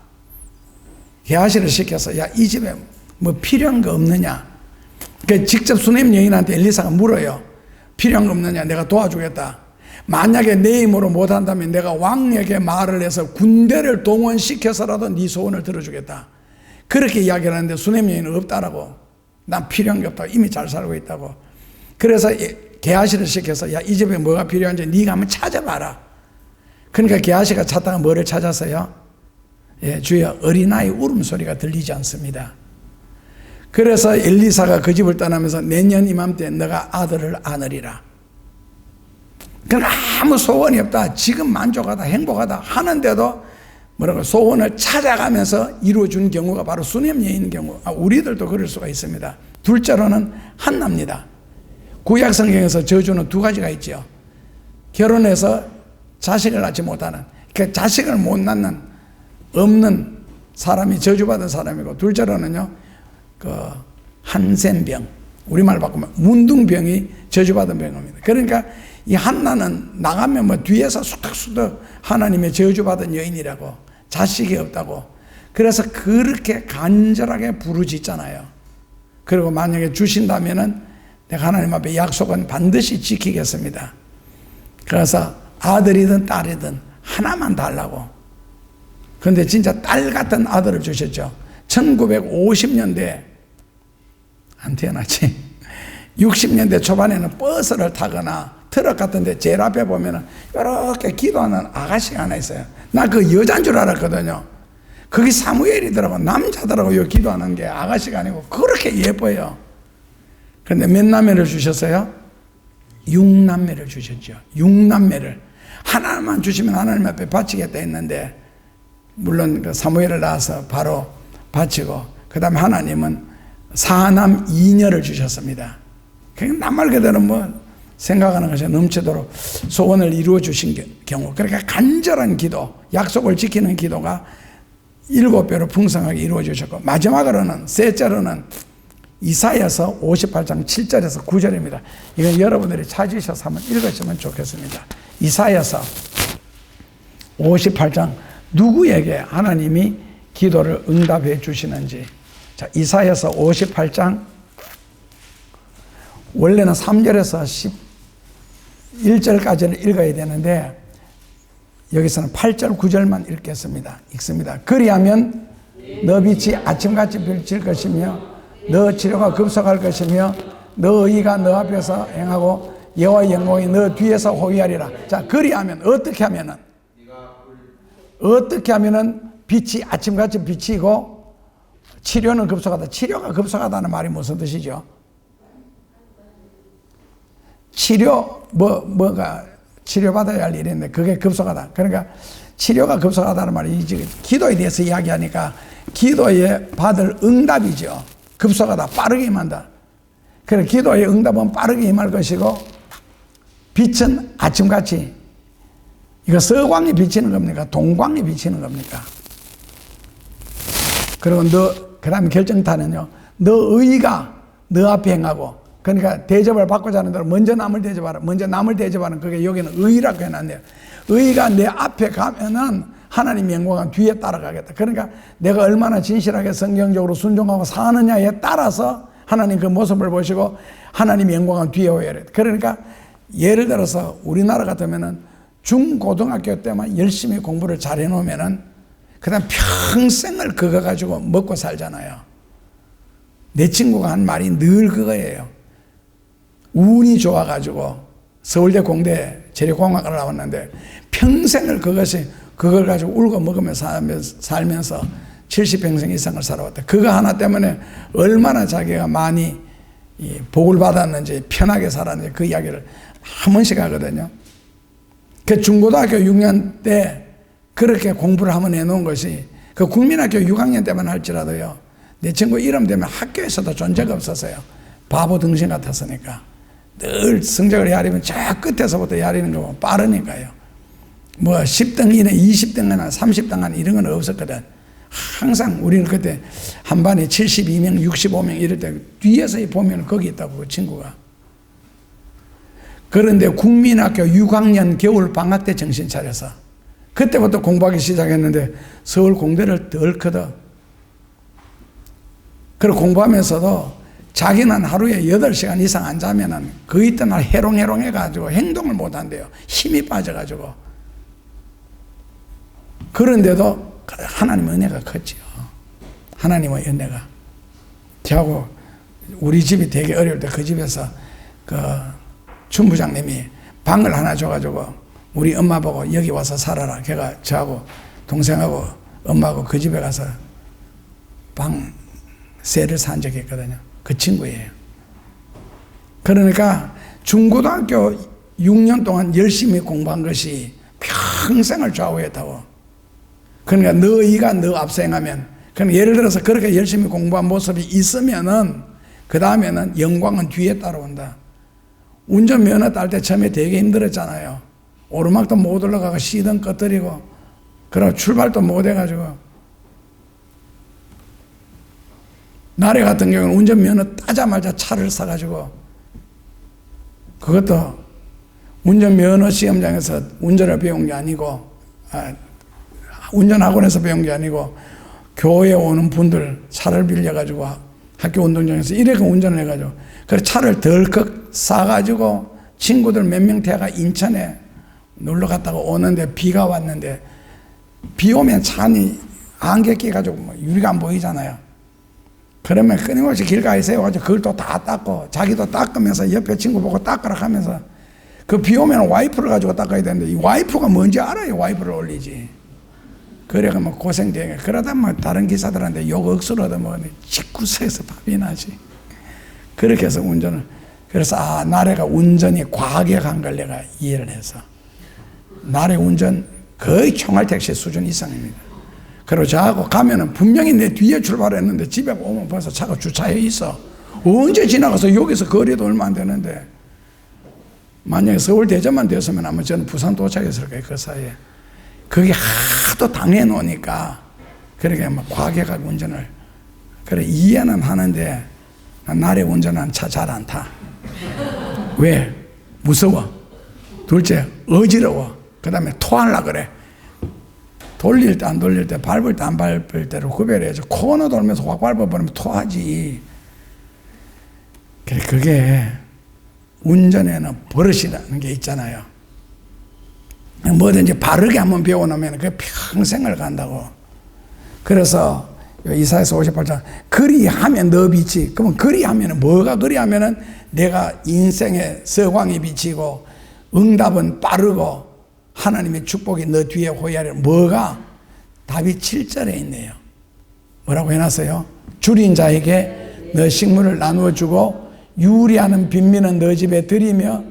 게하시를 시켜서, 야, 이 집에 뭐 필요한 거 없느냐. 직접 수넴 여인한테 엘리사가 물어요. 필요한 거 없느냐, 내가 도와주겠다. 만약에 내 힘으로 못한다면 내가 왕에게 말을 해서 군대를 동원시켜서라도 네 소원을 들어주겠다. 그렇게 이야기를 하는데 수넴 여인은 없다라고. 난 필요한 게 없다고, 이미 잘 살고 있다고. 그래서 게하시를 시켜서, 야, 이 집에 뭐가 필요한지 네가 한번 찾아봐라. 그러니까 게하시가 찾다가 뭐를 찾았어요? 예, 주여, 어린아이 울음소리가 들리지 않습니다. 그래서 엘리사가 그 집을 떠나면서 내년 이맘때 너가 아들을 안으리라. 그러니까 아무 소원이 없다, 지금 만족하다, 행복하다 하는데도 뭐라고 소원을 찾아가면서 이루어준 경우가 바로 수넴 여인인 경우. 우리들도 그럴 수가 있습니다. 둘째로는 한나입니다. 구약 성경에서 저주는 두 가지가 있죠. 결혼해서 자식을 낳지 못하는, 그러니까 자식을 못 낳는 없는 사람이 저주받은 사람이고, 둘째로는요, 한센병, 우리말 바꾸면 문둥병이 저주받은 병입니다. 그러니까 이 한나는 나가면 뭐 뒤에서 쑥덕쑥덕 하나님의 저주받은 여인이라고, 자식이 없다고. 그래서 그렇게 간절하게 부르짖잖아요. 그리고 만약에 주신다면은 내가 하나님 앞에 약속은 반드시 지키겠습니다. 그래서 아들이든 딸이든 하나만 달라고. 그런데 진짜 딸 같은 아들을 주셨죠. 1950년대 안 태어났지. 60년대 초반에는 버스를 타거나 트럭 같은 데 제일 앞에 보면은 이렇게 기도하는 아가씨가 하나 있어요. 나 그 여자인 줄 알았거든요. 그게 사무엘이더라고. 남자더라고. 요 기도하는 게 아가씨가 아니고 그렇게 예뻐요. 그런데 몇 남매를 주셨어요? 6남매를 주셨죠. 6남매를. 하나만 주시면 하나님 앞에 바치겠다 했는데, 물론 그 사무엘을 낳아서 바로 바치고, 그 다음에 하나님은 4남 2녀를 주셨습니다. 그러니까 남말 그대로 뭐 생각하는 것이 넘치도록 소원을 이루어 주신 경우, 그러니까 간절한 기도, 약속을 지키는 기도가 7배로 풍성하게 이루어 주셨고, 마지막으로는, 셋째로는 이사야서 58장 7절에서 9절입니다. 이건 여러분들이 찾으셔서 한번 읽으시면 좋겠습니다. 이사야서 58장, 누구에게 하나님이 기도를 응답해 주시는지. 자, 이사야서 58장, 원래는 3절에서 11절까지를 읽어야 되는데 여기서는 8절 9절만 읽습니다. 그리하면 너 빛이 아침같이 비칠 것이며 너 치료가 급속할 것이며 너 의가 너 앞에서 행하고 여호와의 영광이 너 뒤에서 호위하리라. 자, 그리하면 어떻게 하면은 빛이 아침같이 비치고 치료는 급속하다. 치료가 급속하다는 말이 무슨 뜻이죠? 뭐가 치료받아야 할 일인데 그게 급속하다. 그러니까 치료가 급속하다는 말이 기도에 대해서 이야기하니까 기도에 받을 응답이죠. 급소가 다 빠르게 임한다. 그래서 기도의 응답은 빠르게 임할 것이고, 빛은 아침같이, 이거 서광이 비치는 겁니까? 동광이 비치는 겁니까? 그리고 그 다음에 결정타는요, 너 의가 너 앞에 행하고, 그러니까 대접을 받고자 하는 대로 먼저 남을 대접하라. 먼저 남을 대접하는, 그게 여기는 의라고 해놨네요. 의가 내 앞에 가면은 하나님 영광은 뒤에 따라가겠다. 그러니까 내가 얼마나 진실하게 성경적으로 순종하고 사느냐에 따라서 하나님 그 모습을 보시고 하나님 영광은 뒤에 오야 돼. 그러니까 예를 들어서 우리나라 같으면은 중고등학교 때만 열심히 공부를 잘 해놓으면은 그 다음 평생을 그거 가지고 먹고 살잖아요. 내 친구가 한 말이 늘 그거예요. 운이 좋아가지고 서울대 공대 재래공학을 나왔는데 평생을 그걸 가지고 울고 먹으면서 살면서 70평생 이상을 살아왔다. 그거 하나 때문에 얼마나 자기가 많이 복을 받았는지 편하게 살았는지 그 이야기를 한 번씩 하거든요. 그 중고등학교 6년 때 그렇게 공부를 한번 해놓은 것이 그 국민학교 6학년 때만 할지라도요, 내 친구 이름 되면 학교에서도 존재가 없었어요. 바보 등신 같았으니까. 늘 성적을 헤아리면 저 끝에서부터 헤아리는 거 보면 빠르니까요. 뭐 10등 이내 20등 하나 30등 하나 이런 건 없었거든. 항상 우리는 그때 한 반에 72명 65명 이럴 때 뒤에서 보면 거기 있다고 그 친구가. 그런데 국민학교 6학년 겨울 방학 때 정신 차려서 그때부터 공부하기 시작했는데 서울 공대를 덜커덕. 그리고 공부하면서도 자기는 하루에 8시간 이상 안 자면은 그 이튿날 해롱해롱해가지고 행동을 못 한대요. 힘이 빠져가지고. 그런데도 하나님의 은혜가 컸지요. 하나님의 은혜가. 저하고 우리 집이 되게 어려울 때 그 집에서 그 춘부장님이 방을 하나 줘가지고 우리 엄마 보고 여기 와서 살아라. 걔가 저하고 동생하고 엄마하고 그 집에 가서 방 세를 산 적이 있거든요. 그 친구예요. 그러니까 중고등학교 6년 동안 열심히 공부한 것이 평생을 좌우했다고. 그러니까 너희가 너 앞서 행하면, 그럼 예를 들어서 그렇게 열심히 공부한 모습이 있으면은 그 다음에는 영광은 뒤에 따라온다. 운전면허 딸 때 처음에 되게 힘들었잖아요. 오르막도 못 올라가고 시동 꺼뜨리고 그리고 출발도 못 해가지고. 나래 같은 경우는 운전면허 따자마자 차를 사가지고 그것도 운전면허 시험장에서 운전을 배운 게 아니고 운전학원에서 배운 게 아니고 교회에 오는 분들 차를 빌려가지고 학교 운동장에서 이렇게 운전을 해가지고 그래서 차를 덜컥 사가지고 친구들 몇 명 태가 인천에 놀러 갔다가 오는데 비가 왔는데 비 오면 차 안이 안개 끼가지고 뭐 유리가 안 보이잖아요. 그러면 끊임없이 길가에 세워가지고 그걸 또 다 닦고 자기도 닦으면서 옆에 친구 보고 닦으라 하면서 그 비 오면 와이프를 가지고 닦아야 되는데 이 와이프가 뭔지 알아요. 와이프를 올리지. 그래가 뭐 고생되게 그러다 뭐 다른 기사들한테 욕 억수로 얻어먹으니 직구석에서 밥이 나지. 그렇게 해서 운전을. 그래서 나래가 운전이 과격한 걸 내가 이해를 해서 나래 운전 거의 총알택시 수준 이상입니다. 그리고 저하고 가면은 분명히 내 뒤에 출발했는데 집에 오면 벌써 차가 주차해 있어. 언제 지나가서 여기서 거리도 얼마 안 되는데 만약에 서울 대전만 됐으면 아마 저는 부산 도착했을 거예요. 그 사이에. 그게 하도 당해 놓으니까 그러니까 막 과격하게 운전을 그래 이해는 하는데 나래 운전하는 차 잘 안 타. 왜? 무서워. 둘째 어지러워. 그 다음에 토하려고 그래. 돌릴 때 안 돌릴 때 밟을 때 안 밟을 때를 구별해야죠. 코너 돌면서 확 밟아버리면 토하지. 그게 운전에는 버릇이라는 게 있잖아요. 뭐든지 바르게 한번 배워놓으면 그게 평생을 간다고. 그래서 이사야서 58장 그리하면 너 빛이. 그러면 그리하면 뭐가 그리하면은 내가 인생의 서광이 비치고 응답은 빠르고 하나님의 축복이 너 뒤에 호야를. 뭐가? 답이 7절에 있네요. 뭐라고 해놨어요? 줄인 자에게 너 식물을 나누어 주고 유리하는 빈민은 너 집에 들이며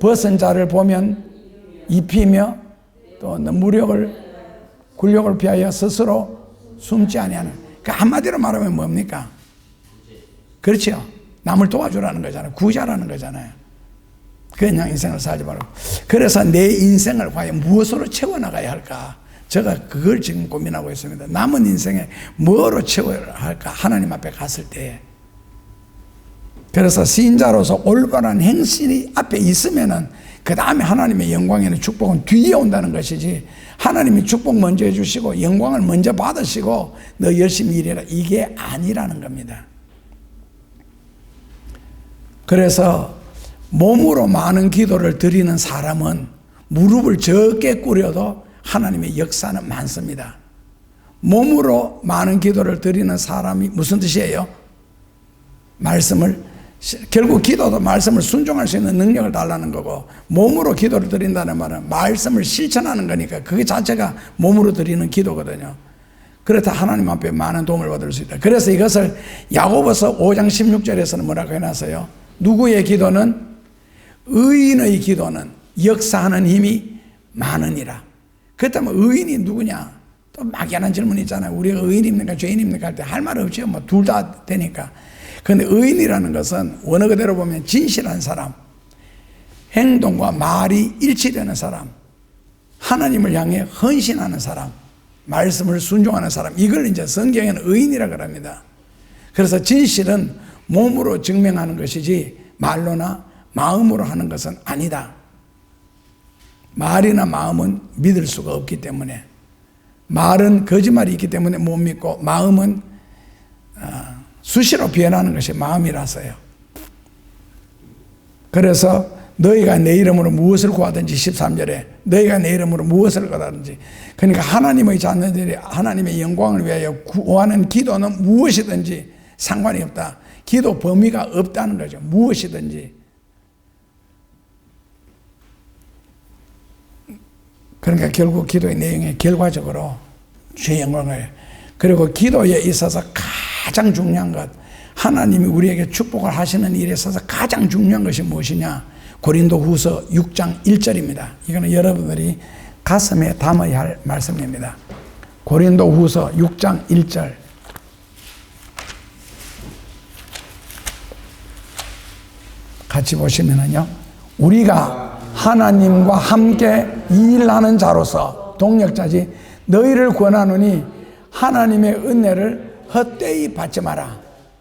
벗은 자를 보면 입히며 또 굴욕을 피하여 스스로 숨지 아니하는. 그 한마디로 말하면 뭡니까? 그렇죠. 남을 도와주라는 거잖아요. 구자라는 거잖아요. 그냥 인생을 살지 말고. 그래서 내 인생을 과연 무엇으로 채워나가야 할까? 제가 그걸 지금 고민하고 있습니다. 남은 인생에 뭐로 채워야 할까? 하나님 앞에 갔을 때. 그래서 신자로서 올바른 행실이 앞에 있으면은 그 다음에 하나님의 영광에는 축복은 뒤에 온다는 것이지, 하나님이 축복 먼저 해주시고 영광을 먼저 받으시고 너 열심히 일해라, 이게 아니라는 겁니다. 그래서 몸으로 많은 기도를 드리는 사람은 무릎을 적게 꿇여도 하나님의 역사는 많습니다. 몸으로 많은 기도를 드리는 사람이 무슨 뜻이에요? 결국 기도도 말씀을 순종할 수 있는 능력을 달라는 거고, 몸으로 기도를 드린다는 말은 말씀을 실천하는 거니까 그게 자체가 몸으로 드리는 기도거든요. 그렇다 하나님 앞에 많은 도움을 받을 수 있다. 그래서 이것을 야고보서 5장 16절에서는 뭐라고 해놨어요? 누구의 기도는? 의인의 기도는 역사하는 힘이 많으니라. 그렇다면 의인이 누구냐? 또 막연한 질문이 있잖아요. 우리가 의인입니까 죄인입니까 할 때 할 말 없죠. 뭐 둘 다 되니까. 그런데 의인이라는 것은 원어 그대로 보면 진실한 사람, 행동과 말이 일치되는 사람, 하나님을 향해 헌신하는 사람, 말씀을 순종하는 사람, 이걸 이제 성경에는 의인이라고 합니다. 그래서 진실은 몸으로 증명하는 것이지 말로나 마음으로 하는 것은 아니다. 말이나 마음은 믿을 수가 없기 때문에, 말은 거짓말이 있기 때문에 못 믿고, 마음은 수시로 변하는 것이 마음이라서요. 그래서 너희가 내 이름으로 무엇을 구하든지, 13절에 너희가 내 이름으로 무엇을 구하든지, 그러니까 하나님의 자녀들이 하나님의 영광을 위하여 구하는 기도는 무엇이든지 상관이 없다. 기도 범위가 없다는 거죠. 무엇이든지. 그러니까 결국 기도의 내용이 결과적으로 주의 영광을, 그리고 기도에 있어서 가장 중요한 것, 하나님이 우리에게 축복을 하시는 일에 있어서 가장 중요한 것이 무엇이냐? 고린도후서 6장 1절입니다. 이거는 여러분들이 가슴에 담아야 할 말씀입니다. 고린도후서 6장 1절. 같이 보시면은요, 우리가 하나님과 함께 일하는 자로서, 동역자지, 너희를 권하노니 하나님의 은혜를 헛되이 받지 마라.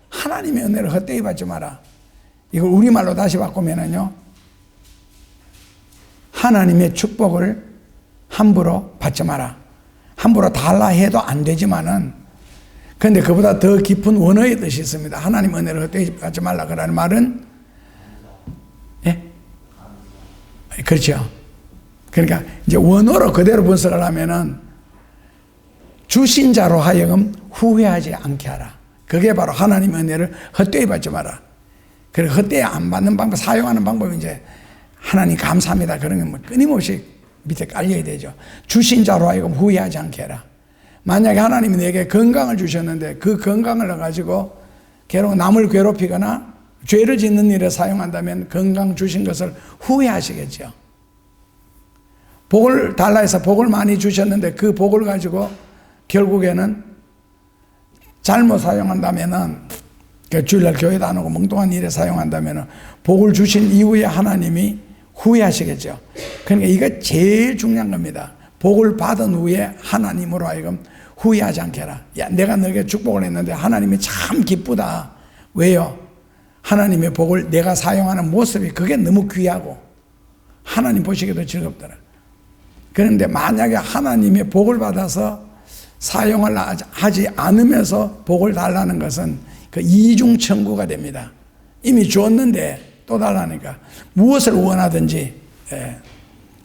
하나님의 은혜를 헛되이 받지 마라. 이걸 우리말로 다시 바꾸면은요, 하나님의 축복을 함부로 받지 마라. 함부로 달라 해도 안 되지만은, 그런데 그보다 더 깊은 원어의 뜻이 있습니다. 하나님 은혜를 헛되이 받지 말라 그라는 말은, 예? 그렇죠. 그러니까 이제 원어로 그대로 분석을 하면은 주신 자로 하여금 후회하지 않게 하라. 그게 바로 하나님 은혜를 헛되이 받지 마라. 그리고 헛되이 안 받는 방법, 사용하는 방법이 이제 하나님 감사합니다. 그런 게 뭐 끊임없이 밑에 깔려야 되죠. 주신 자로 하여금 후회하지 않게 해라. 만약에 하나님이 내게 건강을 주셨는데 그 건강을 가지고 남을 괴롭히거나 죄를 짓는 일에 사용한다면 건강 주신 것을 후회하시겠죠. 복을 달라 해서 복을 많이 주셨는데 그 복을 가지고 결국에는 잘못 사용한다면은, 주일날 교회도 안 오고 멍뚱한 일에 사용한다면은 복을 주신 이후에 하나님이 후회하시겠죠. 그러니까 이거 제일 중요한 겁니다. 복을 받은 후에 하나님으로 하여금 후회하지 않게 해라. 야, 내가 너에게 축복을 했는데 하나님이 참 기쁘다. 왜요? 하나님의 복을 내가 사용하는 모습이 그게 너무 귀하고 하나님 보시기도 즐겁더라. 그런데 만약에 하나님의 복을 받아서 사용을 하지 않으면서 복을 달라는 것은 그 이중청구가 됩니다. 이미 줬는데 또 달라니까 무엇을 원하든지,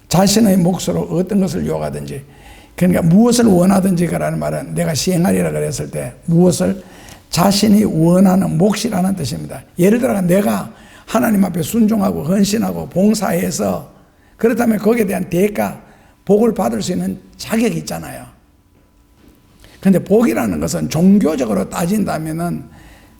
자신의 몫으로 어떤 것을 요하든지, 그러니까 무엇을 원하든지 라는 말은 내가 시행하리라 그랬을 때 무엇을 자신이 원하는 몫이라는 뜻입니다. 예를 들어 내가 하나님 앞에 순종하고 헌신하고 봉사해서, 그렇다면 거기에 대한 대가, 복을 받을 수 있는 자격이 있잖아요. 그런데 복이라는 것은 종교적으로 따진다면은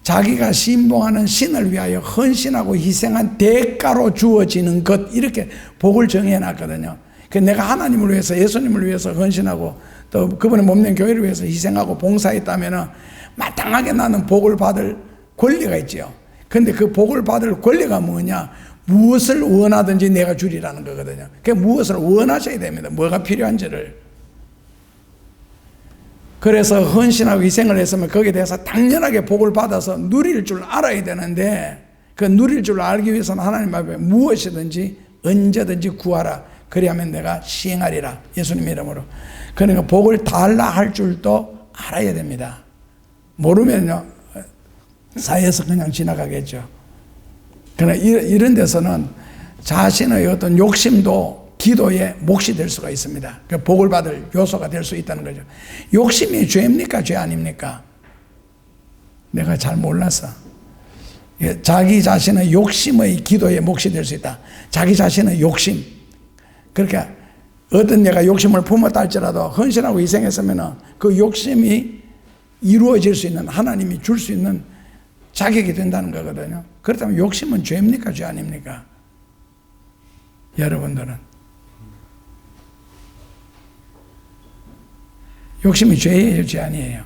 자기가 신봉하는 신을 위하여 헌신하고 희생한 대가로 주어지는 것, 이렇게 복을 정해놨거든요. 내가 하나님을 위해서, 예수님을 위해서 헌신하고 또 그분의 몸된 교회를 위해서 희생하고 봉사했다면 마땅하게 나는 복을 받을 권리가 있지요. 근데 그 복을 받을 권리가 뭐냐? 무엇을 원하든지 내가 주리라는 거거든요. 그 무엇을 원하셔야 됩니다. 뭐가 필요한지를. 그래서 헌신하고 희생을 했으면 거기에 대해서 당연하게 복을 받아서 누릴 줄 알아야 되는데, 그 누릴 줄 알기 위해서는 하나님 앞에 무엇이든지 언제든지 구하라. 그리하면 내가 시행하리라. 예수님 이름으로. 그러니까 복을 달라 할 줄도 알아야 됩니다. 모르면요, 사회에서 그냥 지나가겠죠. 그러나 이런 데서는 자신의 어떤 욕심도 기도의 몫이 될 수가 있습니다. 그 복을 받을 요소가 될 수 있다는 거죠. 욕심이 죄입니까? 죄 아닙니까? 내가 잘 몰라서. 자기 자신의 욕심의 기도의 몫이 될 수 있다. 자기 자신의 욕심. 그러니까 어떤 내가 욕심을 품었다 할지라도 헌신하고 희생했으면 그 욕심이 이루어질 수 있는, 하나님이 줄 수 있는 자격이 된다는 거거든요. 그렇다면 욕심은 죄입니까? 죄 아닙니까? 여러분들은. 욕심이 죄예요? 죄 아니에요?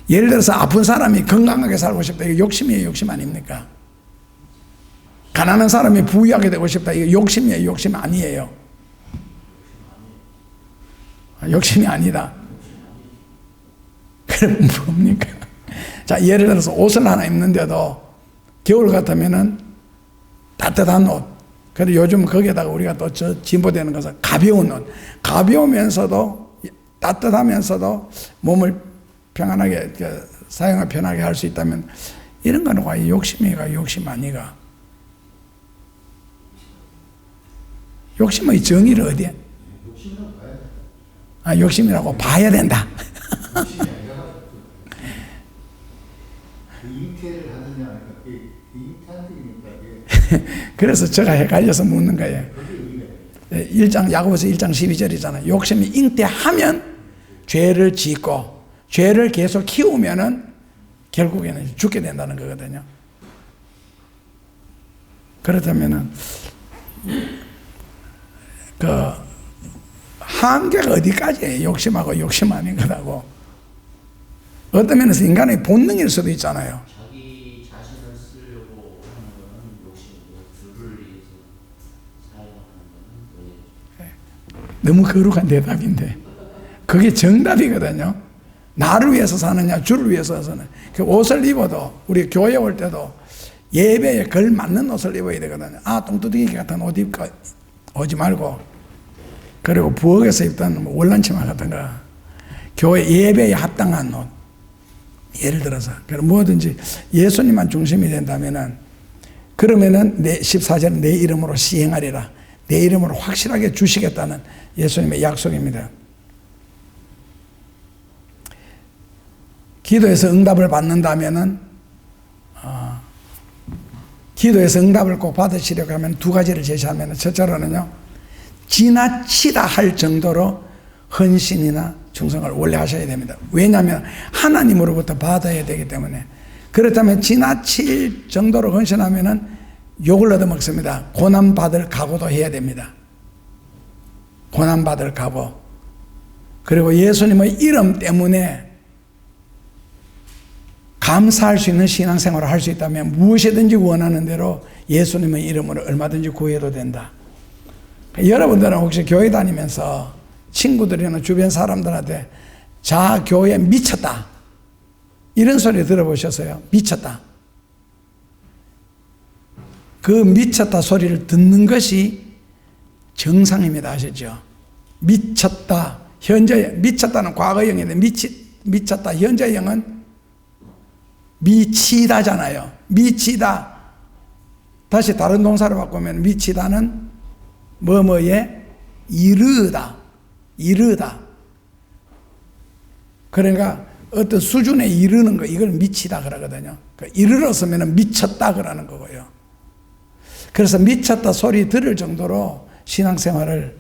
예를 들어서 아픈 사람이 건강하게 살고 싶다. 이거 욕심이에요? 욕심 아닙니까? 가난한 사람이 부유하게 되고 싶다. 이거 욕심이에요? 욕심 아니에요? 욕심이 아니다. 그럼 뭡니까? 자, 예를 들어서 옷을 하나 입는데도 겨울 같으면은 따뜻한 옷. 그런데 요즘 거기에다가 우리가 또 진보되는 것은 가벼운 옷. 가벼우면서도 따뜻하면서도 몸을 평안하게 사용을 편하게 할 수 있다면 이런 거는 과연 욕심이가 욕심 아니가? 욕심의 정의를 어디에? 욕심이라고 봐야 된다. 그래서 제가 헷갈려서 묻는 거예요. 야고보서 1장 12절이잖아요. 욕심이 잉태하면 죄를 짓고 죄를 계속 키우면은 결국에는 죽게 된다는 거거든요. 그렇다면은 그 한계가 어디까지예요? 욕심하고 욕심 아닌 거라고. 어떤 면에서 인간의 본능일 수도 있잖아요. 자기 자신을 쓰려고 하는 거는 욕심이고 주를 위해서 사용하는 거는 너무 거룩한 대답인데 그게 정답이거든요. 나를 위해서 사느냐 주를 위해서 사느냐. 그 옷을 입어도 우리 교회 올 때도 예배에 걸맞는 옷을 입어야 되거든요. 똥두둥이 같은 옷 입고 오지 말고, 그리고 부엌에서 입던 월남치마 같은 거, 교회 예배에 합당한 옷. 예를 들어서 뭐든지 예수님만 중심이 된다면은, 그러면은 내 14절은 내 이름으로 시행하리라. 내 이름으로 확실하게 주시겠다는 예수님의 약속입니다. 기도에서 응답을 받는다면은, 기도에서 응답을 꼭 받으시려고 하면 두 가지를 제시하면, 첫째로는요, 지나치다 할 정도로 헌신이나 충성을 원래 하셔야 됩니다. 왜냐하면 하나님으로부터 받아야 되기 때문에. 그렇다면 지나칠 정도로 헌신하면은 욕을 얻어먹습니다. 고난받을 각오도 해야 됩니다. 고난받을 각오. 그리고 예수님의 이름 때문에 감사할 수 있는 신앙생활을 할 수 있다면 무엇이든지 원하는 대로 예수님의 이름으로 얼마든지 구해도 된다. 여러분들은 혹시 교회 다니면서 친구들이나 주변 사람들한테 자 교회 미쳤다 이런 소리 들어보셨어요? 미쳤다. 그 미쳤다 소리를 듣는 것이 정상입니다. 아시죠? 미쳤다. 현재 미쳤다는 과거형인데 미쳤다 현재형은 미치다잖아요. 미치다. 다시 다른 동사로 바꾸면 미치다는 뭐뭐에 이르다. 이르다. 그러니까 어떤 수준에 이르는 거, 이걸 미치다 그러거든요. 이르렀으면 미쳤다 그러는 거고요. 그래서 미쳤다 소리 들을 정도로 신앙생활을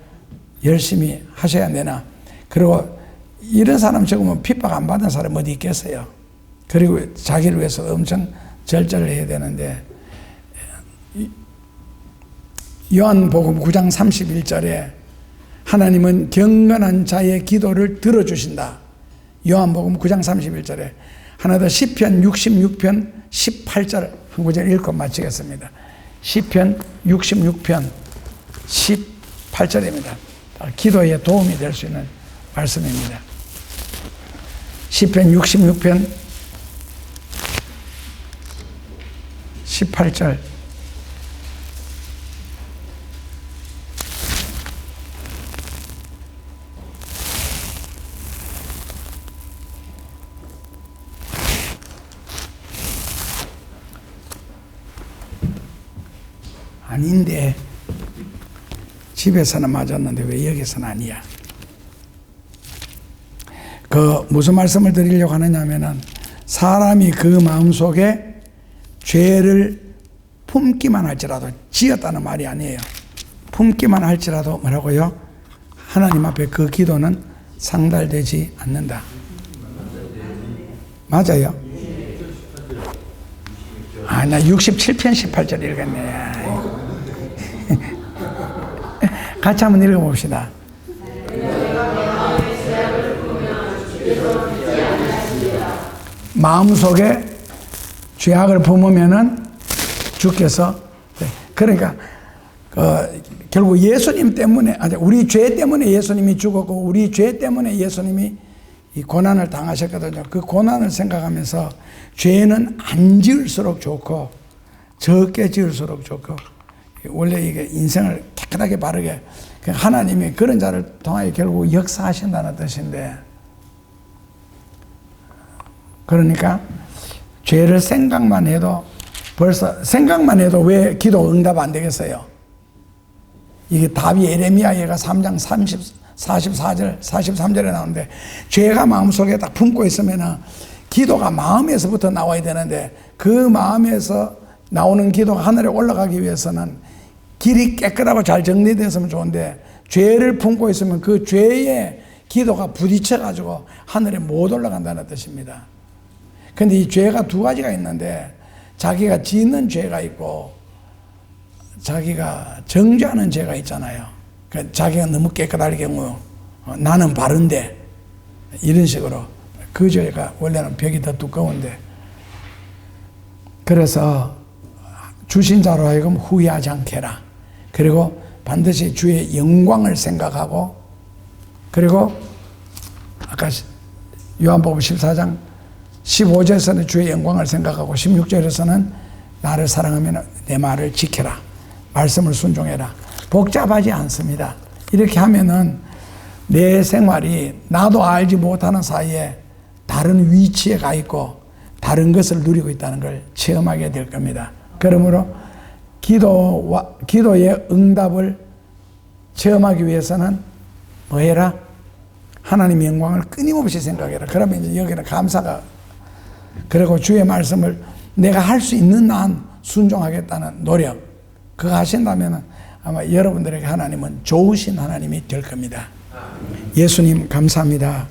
열심히 하셔야 되나. 그리고 이런 사람 적으면 핍박 안 받은 사람 어디 있겠어요? 그리고 자기를 위해서 엄청 절제를 해야 되는데, 요한복음 9장 31절에 하나님은 경건한 자의 기도를 들어주신다. 요한복음 9장 31절에 하나 더 시편 66편 18절 한 구절 읽고 마치겠습니다. 시편 66편 18절입니다. 기도에 도움이 될 수 있는 말씀입니다. 시편 66편 18절 아닌데 집에서는 맞았는데 왜 여기서는 아니야? 무슨 말씀을 드리려고 하느냐면은 사람이 그 마음속에 죄를 품기만 할지라도, 지었다는 말이 아니에요. 품기만 할지라도 뭐라고요? 하나님 앞에 그 기도는 상달되지 않는다. 맞아요? 나 67편 18절 읽었네. 같이 한번 읽어봅시다. 마음속에 죄악을 품으면은 주께서, 그러니까 결국 예수님 때문에, 우리 죄 때문에 예수님이 죽었고 우리 죄 때문에 예수님이 이 고난을 당하셨거든요. 그 고난을 생각하면서 죄는 안 지을수록 좋고 적게 지을수록 좋고, 원래 이게 인생을 깨끗하게 바르게, 하나님이 그런 자를 통하여 결국 역사하신다는 뜻인데, 그러니까 죄를 생각만 해도 왜 기도 응답 안 되겠어요? 이게 답이 에레미야가 3장 44절 43절에 나오는데, 죄가 마음속에 딱 품고 있으면 기도가 마음에서부터 나와야 되는데, 그 마음에서 나오는 기도가 하늘에 올라가기 위해서는 길이 깨끗하고 잘 정리됐으면 좋은데, 죄를 품고 있으면 그 죄에 기도가 부딪혀 가지고 하늘에 못 올라간다는 뜻입니다. 근데 이 죄가 두 가지가 있는데, 자기가 짓는 죄가 있고 자기가 정죄하는 죄가 있잖아요. 그러니까 자기가 너무 깨끗할 경우 나는 바른데, 이런 식으로 그 죄가 원래는 벽이 더 두꺼운데, 그래서 주신 자로 하여금 후회하지 않게 해라. 그리고 반드시 주의 영광을 생각하고, 그리고 아까 요한복음 14장 15절에서는 주의 영광을 생각하고 16절에서는 나를 사랑하면 내 말을 지켜라. 말씀을 순종해라. 복잡하지 않습니다. 이렇게 하면은 내 생활이 나도 알지 못하는 사이에 다른 위치에 가 있고 다른 것을 누리고 있다는 걸 체험하게 될 겁니다. 그러므로 기도의 응답을 체험하기 위해서는 뭐 해라? 하나님의 영광을 끊임없이 생각해라. 그러면 이제 여기는 감사가, 그리고 주의 말씀을 내가 할 수 있는 한 순종하겠다는 노력, 그거 하신다면 아마 여러분들에게 하나님은 좋으신 하나님이 될 겁니다. 예수님 감사합니다.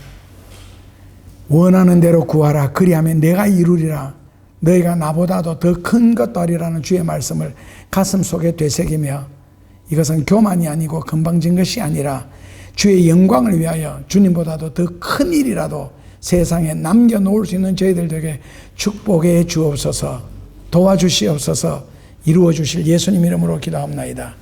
원하는 대로 구하라. 그리하면 내가 이루리라. 너희가 나보다도 더 큰 것도 하리라는 주의 말씀을 가슴 속에 되새기며, 이것은 교만이 아니고 건방진 것이 아니라 주의 영광을 위하여 주님보다도 더 큰 일이라도 세상에 남겨놓을 수 있는 저희들에게 축복해 주옵소서, 도와주시옵소서, 이루어 주실 예수님 이름으로 기도합나이다.